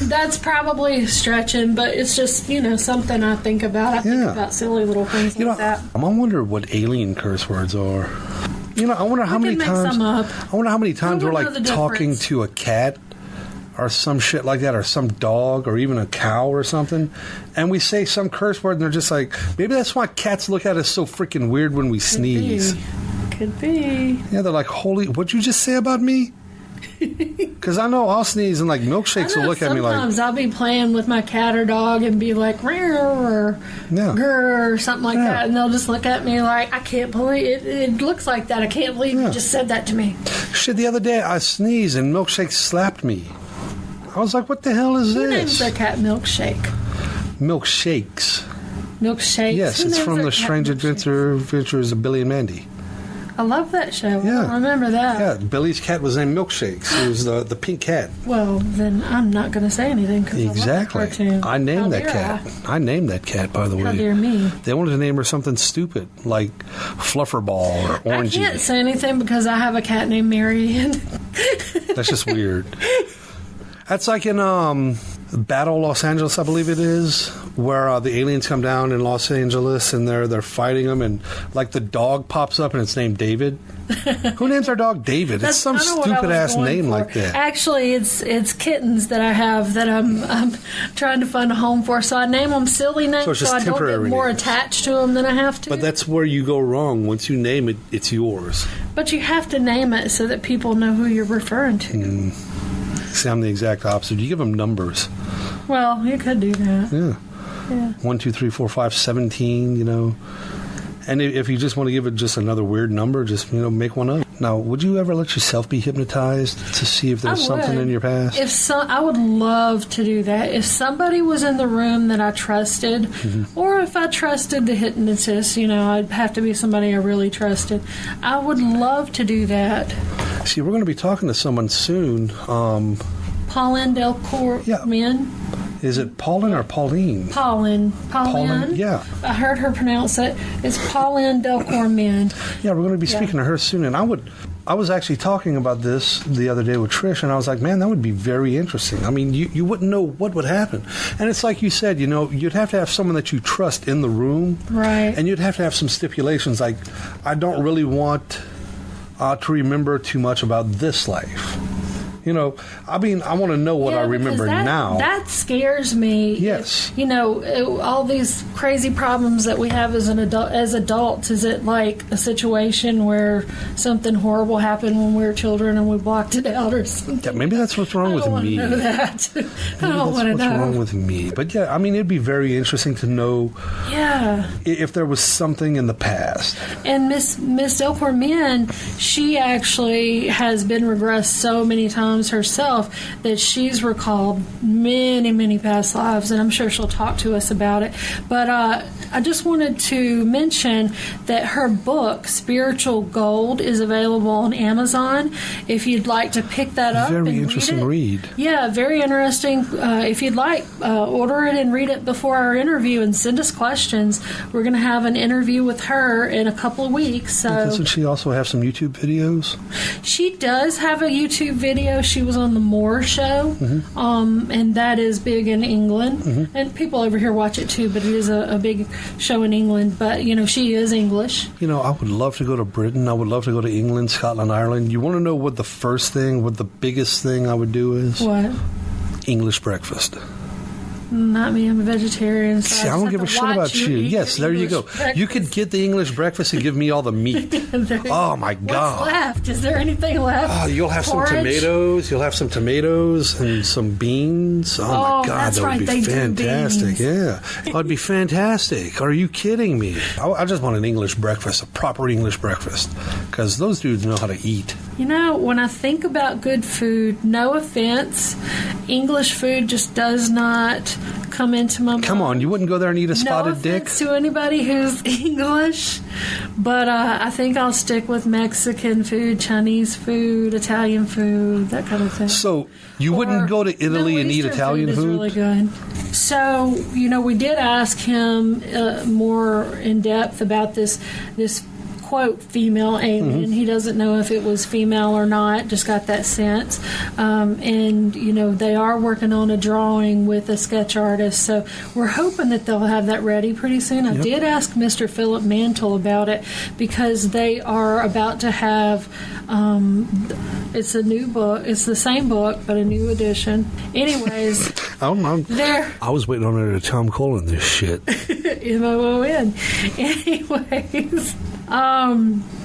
That's probably stretching, but it's just, something I think about. I think about silly little things like that. I wonder what alien curse words are. I wonder how many times. I wonder how many times we're like talking to a cat or some shit like that, or some dog, or even a cow or something, and we say some curse word, and they're just like, maybe that's why cats look at us so freaking weird when we sneeze. Could be. Yeah, they're like, holy, what'd you just say about me? Because I know I'll sneeze and like milkshakes will look at me like. Sometimes I'll be playing with my cat or dog and be like, or grr, or something like that, and they'll just look at me like, I can't believe it. It looks like that. I can't believe you just said that to me. Shit, the other day I sneezed and Milkshake slapped me. I was like, what the hell is this? Who names their cat Milkshake? Milkshakes. Milkshakes? Yes, it's from The Strange Adventures of Billy and Mandy. I love that show. Yeah. I remember that. Yeah, Billy's cat was named Milkshakes. It was the pink cat. Well, then I'm not going to say anything. Exactly. I love that cartoon. I named that cat. I named that cat, by the way. How dear me. They wanted to name her something stupid, like Flufferball or Orangey. I can't say anything because I have a cat named Marianne. That's just weird. That's like in Battle Los Angeles, I believe it is, where the aliens come down in Los Angeles and they're fighting them, and like the dog pops up and it's named David. Who names their dog David? It's some stupid ass name like that. Actually, it's kittens that I have that I'm trying to find a home for. So I name them silly names, so I don't get more attached to them than I have to. But that's where you go wrong. Once you name it, it's yours. But you have to name it so that people know who you're referring to. See, I'm the exact opposite. You give them numbers. Well, you could do that. Yeah. 1, 2, 3, 4, 5, 17, And if you just want to give it just another weird number, just, make one up. Now, would you ever let yourself be hypnotized to see if there's something in your past? I would love to do that. If somebody was in the room that I trusted, or if I trusted the hypnotist, I'd have to be somebody I really trusted. I would love to do that. See, we're going to be talking to someone soon. Pauline Delcourt Min. Is it Pauline or Pauline? Pauline. Yeah. I heard her pronounce it. It's Pauline Delcourt Min. Yeah, we're going to be speaking to her soon. And I was actually talking about this the other day with Trish, and I was like, man, that would be very interesting. I mean, you wouldn't know what would happen. And it's like you said, you'd have to have someone that you trust in the room. Right. And you'd have to have some stipulations like, I don't really want to remember too much about this life. I want to know what I remember now. That scares me. Yes. All these crazy problems that we have as adults. Is it like a situation where something horrible happened when we were children and we blocked it out or something? Yeah, maybe that's what's wrong with me. I don't want to know that. I don't want to know. What's wrong with me. But yeah, I mean, it'd be very interesting to know if there was something in the past. And Miss Delcourt Min, she actually has been regressed so many times claims herself that she's recalled many, many past lives, and I'm sure she'll talk to us about it. But I just wanted to mention that her book, Spiritual Gold, is available on Amazon. If you'd like to pick that up, very interesting read. Yeah, very interesting. If you'd like, order it and read it before our interview, and send us questions. We're going to have an interview with her in a couple of weeks. So doesn't she also have some YouTube videos? She does have a YouTube video. She was on the Moore Show, and that is big in England, and people over here watch it too. But it is a big show in England. But she is English. I would love to go to Britain. I would love to go to England, Scotland, Ireland. You want to know what the biggest thing I would do is? What? English breakfast. Not me. I'm a vegetarian. So See, I don't give a shit about you. Yes, there you go. Breakfast. You could get the English breakfast and give me all the meat. Oh, my God. What's left? Is there anything left? You'll have some tomatoes. You'll have some tomatoes and some beans. Oh, my God. That would be fantastic. Yeah. That would be fantastic. Are you kidding me? I just want an English breakfast, a proper English breakfast, because those dudes know how to eat. When I think about good food, no offense, English food just does not come into my mind. Come on, you wouldn't go there and eat a spotted dick? No offense to anybody who's English, but I think I'll stick with Mexican food, Chinese food, Italian food, that kind of thing. So you wouldn't go to Italy and eat Italian food? Really good. So, we did ask him more in depth about this quote, female alien. He doesn't know if it was female or not, just got that sense. And, they are working on a drawing with a sketch artist, so we're hoping that they'll have that ready pretty soon. I did ask Mr. Philip Mantle about it, because they are about to have, it's a new book. It's the same book, but a new edition. Anyways, I was waiting on her to Tom Cullen this shit. M-O-O-N. Anyways,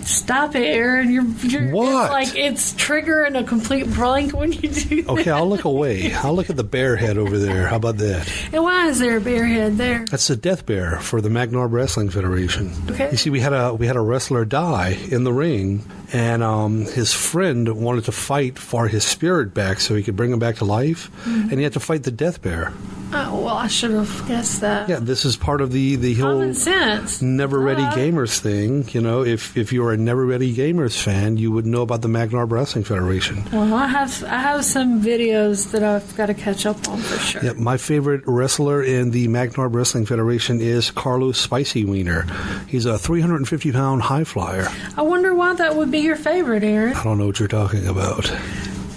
stop it, Aaron. You're what? It's triggering a complete blank when you do that. Okay, I'll look away. I'll look at the bear head over there. How about that? And why is there a bear head there? That's the death bear for the Magnar Wrestling Federation. Okay. You see, we had a wrestler die in the ring, and his friend wanted to fight for his spirit back so he could bring him back to life, and he had to fight the death bear. Oh, well, I should have guessed that. Yeah, this is part of the whole common sense. Never Ready Gamers thing. If you're a Never Ready Gamers fan, you would know about the Magnar Wrestling Federation. Well, I have some videos that I've got to catch up on for sure. Yeah, my favorite wrestler in the Magnar Wrestling Federation is Carlos Spicy Wiener. He's a 350-pound high flyer. I wonder why that would be your favorite, Aaron. I don't know what you're talking about.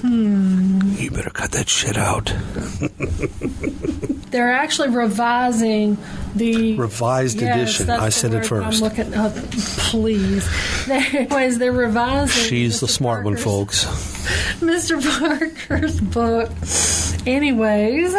You better cut that shit out. They're actually revising the revised edition. I said it first. I'm looking up, please. Anyways, they're revising. She's the smart one, folks. Mr. Parker's book. Anyways,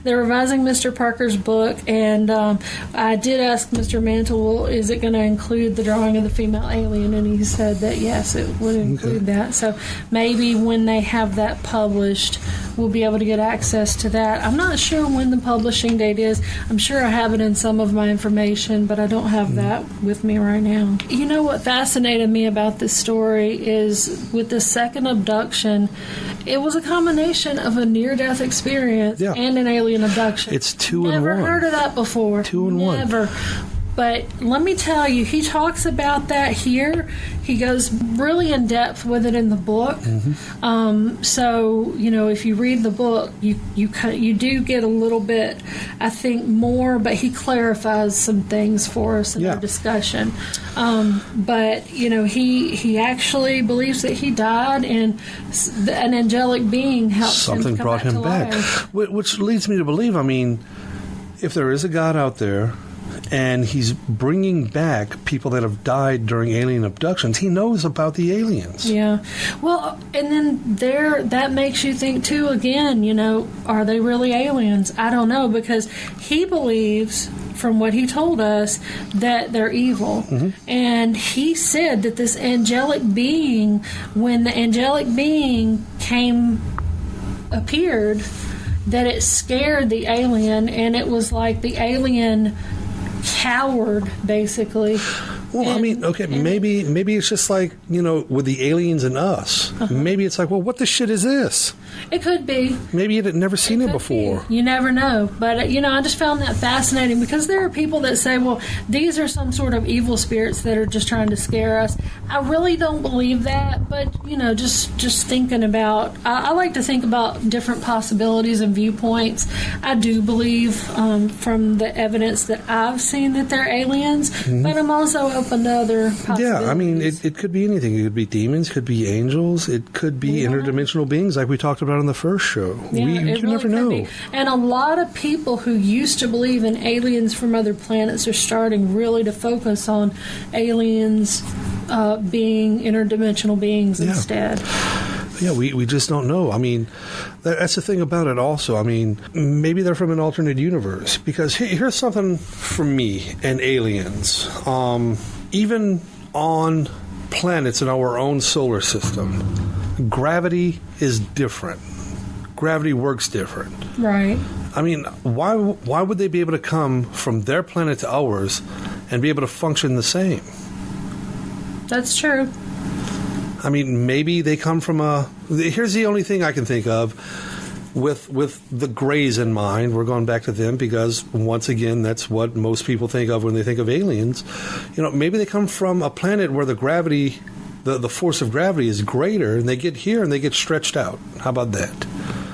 they're revising Mr. Parker's book, and I did ask Mr. Mantle, well, is it going to include the drawing of the female alien? And he said that yes, it would include that. So maybe when they have that published, we'll be able to get access to that. I'm not sure when the publishing date is. I'm sure I have it in some of my information, but I don't have that with me right now. You know what fascinated me about this story is with the second abduction, it was a combination of a near-death experience and an alien abduction. It's 2 in 1. Never heard of that before. 2 in 1. Never. But let me tell you, he talks about that here. He goes really in depth with it in the book. So, if you read the book, you do get a little bit, I think, more, but he clarifies some things for us in our discussion. But, he actually believes that he died and an angelic being helped Something him brought him back. Life. Which leads me to believe, if there is a God out there, and he's bringing back people that have died during alien abductions, he knows about the aliens. Yeah. Well, and then that makes you think, too, again, are they really aliens? I don't know, because he believes, from what he told us, that they're evil. And he said that this angelic being, when the angelic being appeared, that it scared the alien, and it was like the alien cowered, basically. Well, I mean, okay, maybe it's just like, with the aliens and us. Maybe it's like, well, what the shit is this? It could be. Maybe you'd never seen it before. You never know. But, I just found that fascinating because there are people that say, well, these are some sort of evil spirits that are just trying to scare us. I really don't believe that, but, just thinking about, I like to think about different possibilities and viewpoints. I do believe from the evidence that I've seen that they're aliens, but I'm also open to other possibilities. Yeah, I mean, it could be anything. It could be demons, could be angels, it could be interdimensional beings like we talked about in the first show. Yeah, you never know. Be. And a lot of people who used to believe in aliens from other planets are starting really to focus on aliens being interdimensional beings instead. Yeah, we just don't know. I mean, that's the thing about it also. I mean, maybe they're from an alternate universe. Because here's something from me and aliens. Even on planets in our own solar system, gravity is different. Gravity works different. Right. I mean, why would they be able to come from their planet to ours and be able to function the same? That's true. I mean, maybe they come from here's the only thing I can think of with the Greys in mind. We're going back to them because, once again, that's what most people think of when they think of aliens. Maybe they come from a planet where the gravity, the force of gravity is greater, and they get here and they get stretched out. How about that?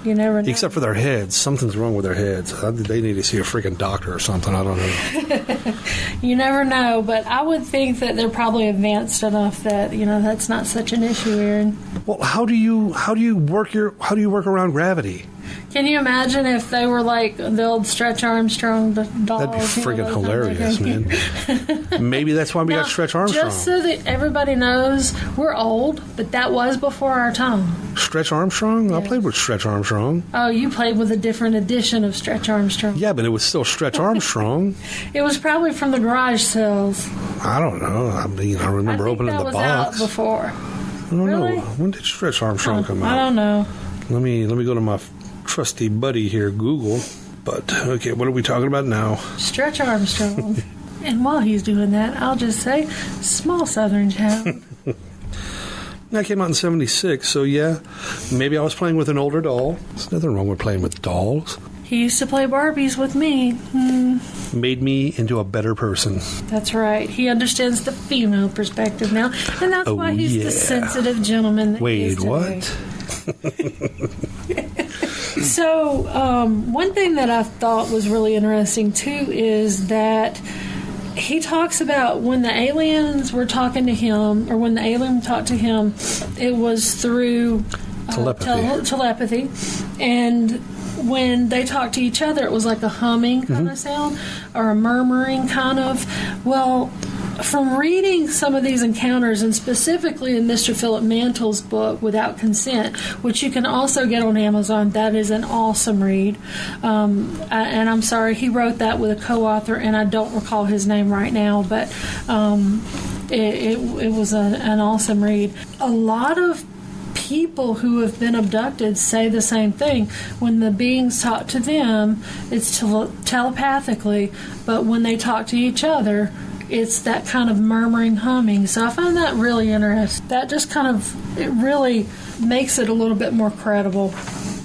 You never know. Except for their heads. Something's wrong with their heads. They need to see a freaking doctor or something. I don't know. You never know, but I would think that they're probably advanced enough that, that's not such an issue, Aaron. Well, how do you work around gravity? Can you imagine if they were like the old Stretch Armstrong dolls? That'd be freaking hilarious, man. Maybe that's why we got Stretch Armstrong. Just so that everybody knows, we're old, but that was before our time. Stretch Armstrong? Yes. I played with Stretch Armstrong. Oh, you played with a different edition of Stretch Armstrong. Yeah, but it was still Stretch Armstrong. It was probably from the garage sales. I don't know. I mean, I remember opening the box. Out before. I don't know. When did Stretch Armstrong come out? I don't know. Let me go to my trusty buddy here, Google. But, okay, what are we talking about now? Stretch Armstrong. And while he's doing that, I'll just say, small southern town. That came out in 1976, so yeah, maybe I was playing with an older doll. There's nothing wrong with playing with dolls. He used to play Barbies with me. Made me into a better person. That's right. He understands the female perspective now, and that's why he's the sensitive gentleman that he is today. Wait, what? So, one thing that I thought was really interesting, too, is that he talks about when the aliens were talking to him, or when the alien talked to him, it was through telepathy. And when they talked to each other, it was like a humming kind of sound, or a murmuring kind of. Well, from reading some of these encounters, and specifically in Mr. Philip Mantle's book, Without Consent, which you can also get on Amazon, that is an awesome read. And I'm sorry, he wrote that with a co-author, and I don't recall his name right now, but it was an awesome read. A lot of people who have been abducted say the same thing. When the beings talk to them, it's telepathically, but when they talk to each other, it's that kind of murmuring humming. So I find that really interesting. That just kind of, it really makes it a little bit more credible.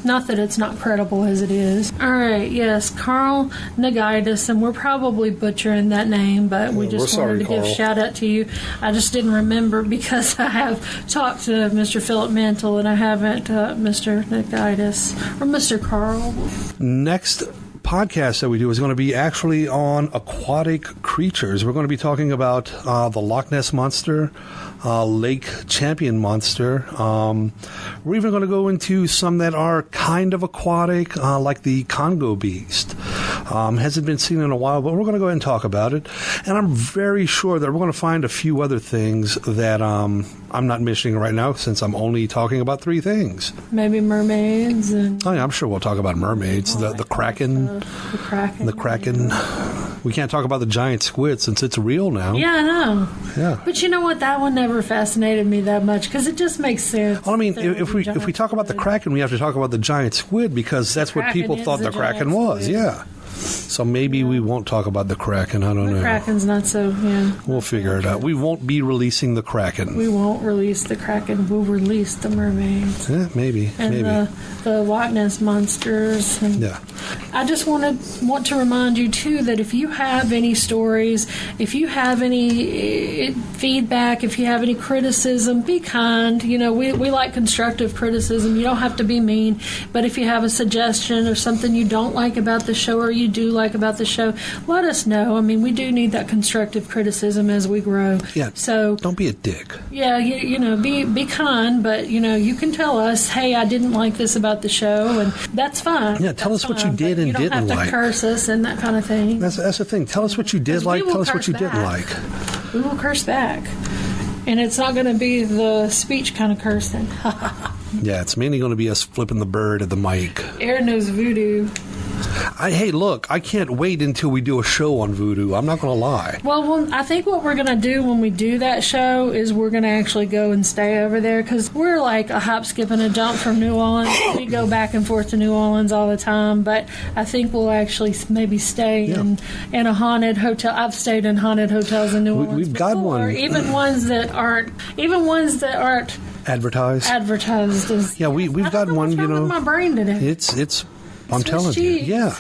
Not that it's not credible as it is. All right, yes, Carl Nagaitis, and we're probably butchering that name, but we just wanted to give a shout out to you. I just didn't remember because I have talked to Mr. Philip Mantle and I haven't Mr. Nagaitis or Mr. Carl. Next podcast that we do is going to be actually on aquatic creatures. We're going to be talking about the Loch Ness Monster, Lake Champion Monster. We're even going to go into some that are kind of aquatic, like the Congo Beast. Hasn't been seen in a while, but we're going to go ahead and talk about it. And I'm very sure that we're going to find a few other things that I'm not mentioning right now, since I'm only talking about 3 things. Maybe mermaids. And oh, yeah, I'm sure we'll talk about mermaids. The Kraken. The Kraken. We can't talk about the giant squid since it's real now. Yeah, I know. Yeah. But you know what? That one never fascinated me that much because it just makes sense. Well, I mean, if we talk about the Kraken, we have to talk about the giant squid because that's what people thought the Kraken was. Yeah. So maybe we won't talk about the Kraken. I don't know. The Kraken's not so, We'll figure it out. We won't be releasing the Kraken. We won't release the Kraken. We'll release the mermaids. Yeah, maybe. And the Loch Ness monsters. And I just want to remind you, too, that if you have any stories, if you have any feedback, if you have any criticism, be kind. We like constructive criticism. You don't have to be mean. But if you have a suggestion or something you don't like about the show or you do like about the show, let us know. I mean, we do need that constructive criticism as we grow. Yeah. So don't be a dick. Yeah, be kind, but you can tell us, hey, I didn't like this about the show, and that's fine. Yeah, tell us what you did and didn't like. You don't have to curse us and that kind of thing. That's the thing. Tell us what you did like. Tell us what you didn't like. We will curse back, and it's not going to be the speech kind of cursing. Yeah, it's mainly going to be us flipping the bird at the mic. Aaron knows voodoo. Hey, look, I can't wait until we do a show on voodoo. I'm not going to lie. Well, I think what we're going to do when we do that show is we're going to actually go and stay over there, because we're like a hop, skip, and a jump from New Orleans. We go back and forth to New Orleans all the time, but I think we'll actually maybe stay in a haunted hotel. I've stayed in haunted hotels in New Orleans We've got one. Even ones that aren't advertised as, we've got one. What's wrong with my brain today? It's I'm telling you. Yeah.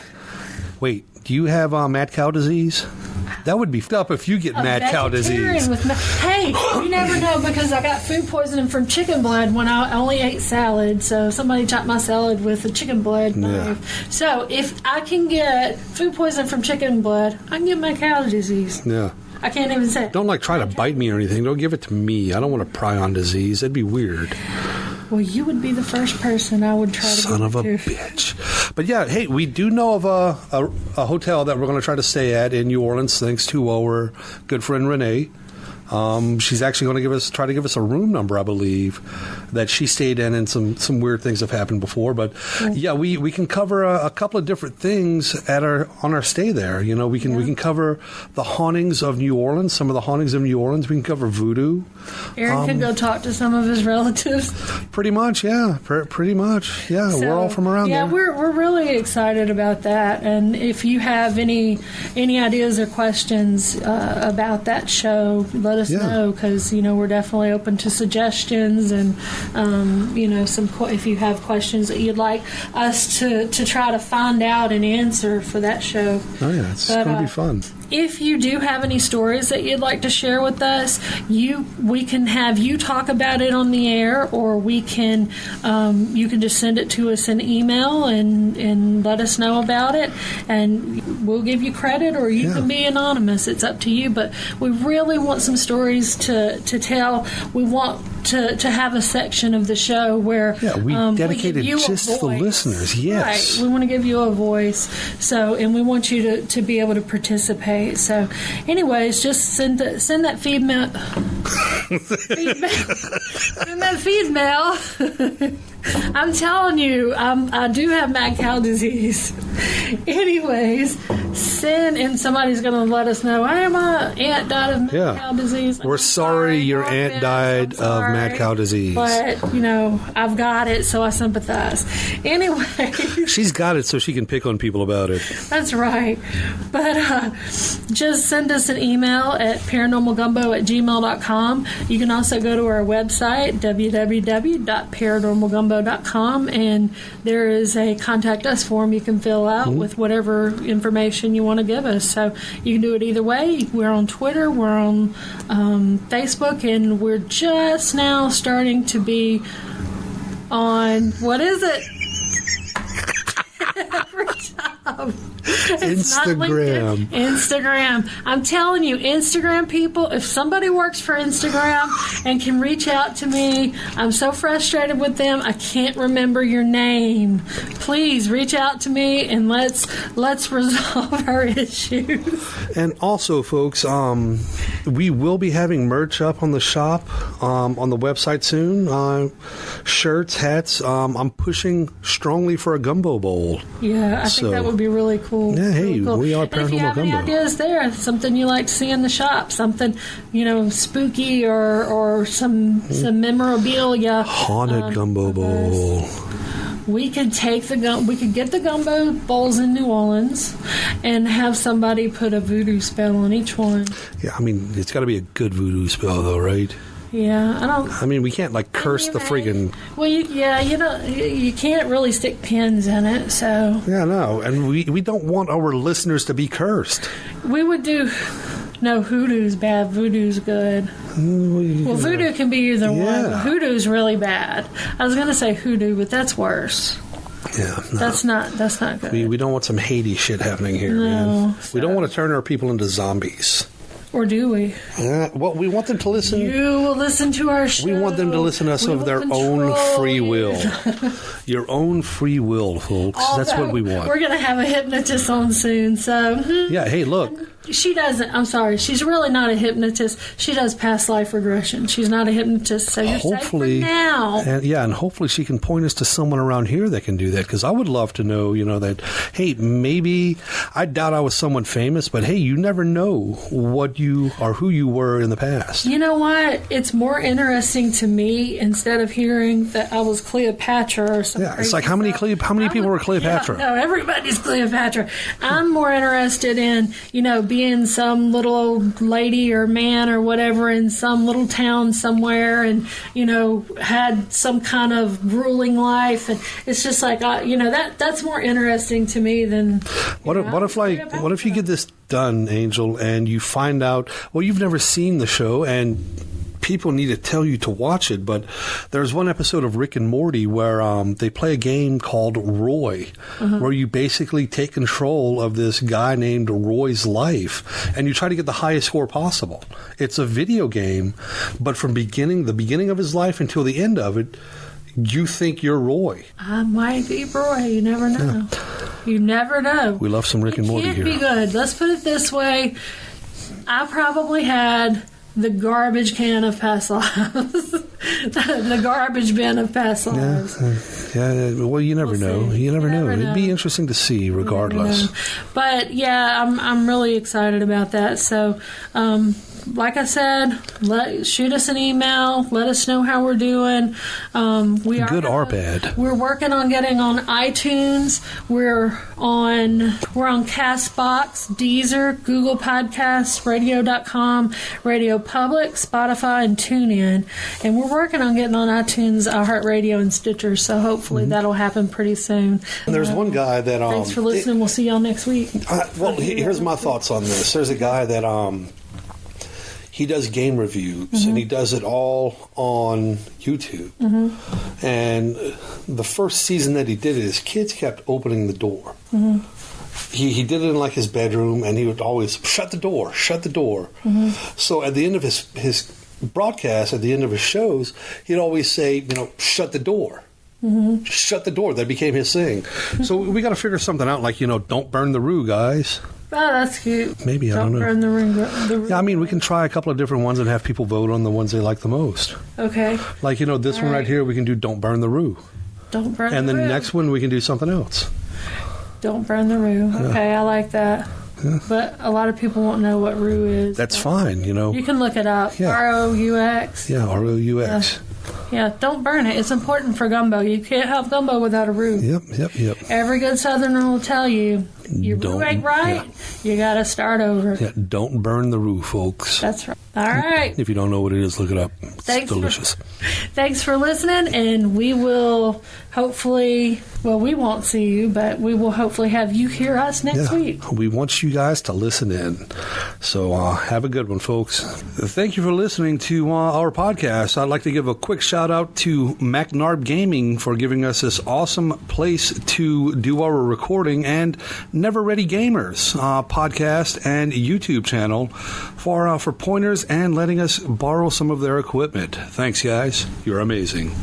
Wait, do you have mad cow disease? That would be up if you get mad cow disease. Hey, you never know, because I got food poisoning from chicken blood when I only ate salad. So somebody chopped my salad with a chicken blood knife. So if I can get food poisoning from chicken blood, I can get mad cow disease. Yeah. I can't even say it. Don't try to bite me or anything. Don't give it to me. I don't want to pry on disease. That'd be weird. Well, you would be the first person I would try to Son of a bitch. But yeah, hey, we do know of a hotel that we're going to try to stay at in New Orleans, thanks to our good friend Renee. She's actually going to try to give us a room number, I believe, that she stayed in, and some weird things have happened before. But we can cover a couple of different things on our stay there. We can cover the hauntings of New Orleans, some of the hauntings of New Orleans. We can cover voodoo. Aaron can go talk to some of his relatives. Pretty much, yeah. Pretty much, yeah. So, we're all from around there. Yeah, we're really excited about that. And if you have any ideas or questions about that show, let us know, because we're definitely open to suggestions, and if you have questions that you'd like us to try to find out and answer for that show. Oh yeah, it's going to be fun. If you do have any stories that you'd like to share with us, we can have you talk about it on the air, or we can you can just send it to us in email and let us know about it, and we'll give you credit, or you can be anonymous. It's up to you, but we really want some stories to tell. We want to have a section of the show where we dedicated just to the listeners. Yes, right. We want to give you a voice, and we want you to be able to participate. So, anyways, just send that feed mail. Send that feed mail. I'm telling you, I do have mad cow disease. Anyways, and somebody's going to let us know, hey, my aunt died of mad cow disease. We're sorry your aunt died of mad cow disease. But, I've got it, so I sympathize. Anyway. She's got it so she can pick on people about it. That's right. But just send us an email at paranormalgumbo@gmail.com. You can also go to our website, www.paranormalgumbo.com, and there is a contact us form you can fill out with whatever information you want to give us. So you can do it either way. We're on Twitter, we're on Facebook, and we're just now starting to be on, what is it? Every time. Instagram. I'm telling you, Instagram people, if somebody works for Instagram and can reach out to me, I'm so frustrated with them, I can't remember your name. Please reach out to me and let's resolve our issues. And also, folks, we will be having merch up on the shop, on the website soon. Shirts, hats. I'm pushing strongly for a gumbo bowl. Yeah, I think that would be really cool. Yeah, hey, really cool. We are Paranormal Gumbo. If you have any ideas there, something you like to see in the shop, something, spooky or some memorabilia. Haunted gumbo bowl. we could get the gumbo bowls in New Orleans and have somebody put a voodoo spell on each one. Yeah, I mean, it's got to be a good voodoo spell, though, right? Yeah, I mean, we can't curse the friggin'. Well, you can't really stick pins in it, so. Yeah, no, and we don't want our listeners to be cursed. We would do. No, hoodoo's bad. Voodoo's good. Well, voodoo can be either one. Hoodoo's really bad. I was going to say hoodoo, but that's worse. Yeah, no. That's not good. We don't want some Haiti shit happening here, man. We don't want to turn our people into zombies. Or do we? Well, we want them to listen. You will listen to our show. We want them to listen to us of their own free will. Your own free will, folks. That's what we want. We're going to have a hypnotist on soon, so. Yeah, hey, look. She doesn't. I'm sorry. She's really not a hypnotist. She does past life regression. She's not a hypnotist, so you're safe for now. And hopefully she can point us to someone around here that can do that, because I would love to know, that, hey, maybe, I doubt I was someone famous, but hey, you never know what you or who you were in the past. You know what? It's more interesting to me instead of hearing that I was Cleopatra or something. Yeah, it's like how many people were Cleopatra? No, everybody's Cleopatra. I'm more interested in, being some little old lady or man or whatever in some little town somewhere and, had some kind of ruling life. And it's just like, that's more interesting to me than... What if you get this done, Angel, and you find out, well, you've never seen the show and... people need to tell you to watch it, but there's one episode of Rick and Morty where they play a game called Roy, where you basically take control of this guy named Roy's life, and you try to get the highest score possible. It's a video game, but from the beginning of his life until the end of it, you think you're Roy. I might be Roy. You never know. Yeah. You never know. We love some Rick and Morty here. It can't be good. Let's put it this way. I probably had... the garbage can of past lives. The garbage bin of past lives. Yeah. Well, you never know. You never know. It'd be interesting to see, regardless. But yeah, I'm really excited about that. So, like I said, shoot us an email. Let us know how we're doing. Good or bad. We're working on getting on iTunes. We're on Castbox, Deezer, Google Podcasts, Radio.com, Radio Public, Spotify, and TuneIn. And we're working on getting on iTunes, iHeartRadio, and Stitcher. So hopefully that'll happen pretty soon. And there's one guy that... thanks for listening. We'll see y'all next week. Here's my thoughts on this. There's a guy that... he does game reviews, and he does it all on YouTube. And the first season that he did it, his kids kept opening the door. He did it in like his bedroom, and he would always shut the door. So at the end of his broadcast, at the end of his shows, he'd always say, shut the door. Shut the door. That became his thing. So we got to figure something out, like, don't burn the roux, guys. Oh, that's cute. Maybe, I don't know. Burn the roux. Yeah, I mean, we can try a couple of different ones and have people vote on the ones they like the most. Okay. Like, this one right here, we can do Don't Burn the Roux. Don't burn the roux. And the next one, we can do something else. Don't burn the roux. Okay, I like that. Yeah. But a lot of people won't know what roux is. That's fine, You can look it up. Yeah. R-O-U-X. Yeah, R-O-U-X. Yeah, don't burn it. It's important for gumbo. You can't have gumbo without a roux. Yep. Every good Southerner will tell you, your roux ain't right, you got to start over. Yeah, don't burn the roux, folks. That's right. All right. If you don't know what it is, look it up. It's delicious. Thanks for listening, and we will hopefully, we won't see you, but we will hopefully have you hear us next week. We want you guys to listen in. So have a good one, folks. Thank you for listening to our podcast. I'd like to give a quick shout out to MacNarb Gaming for giving us this awesome place to do our recording, and Never Ready Gamers podcast and YouTube channel for pointers and letting us borrow some of their equipment. Thanks, guys. You're amazing.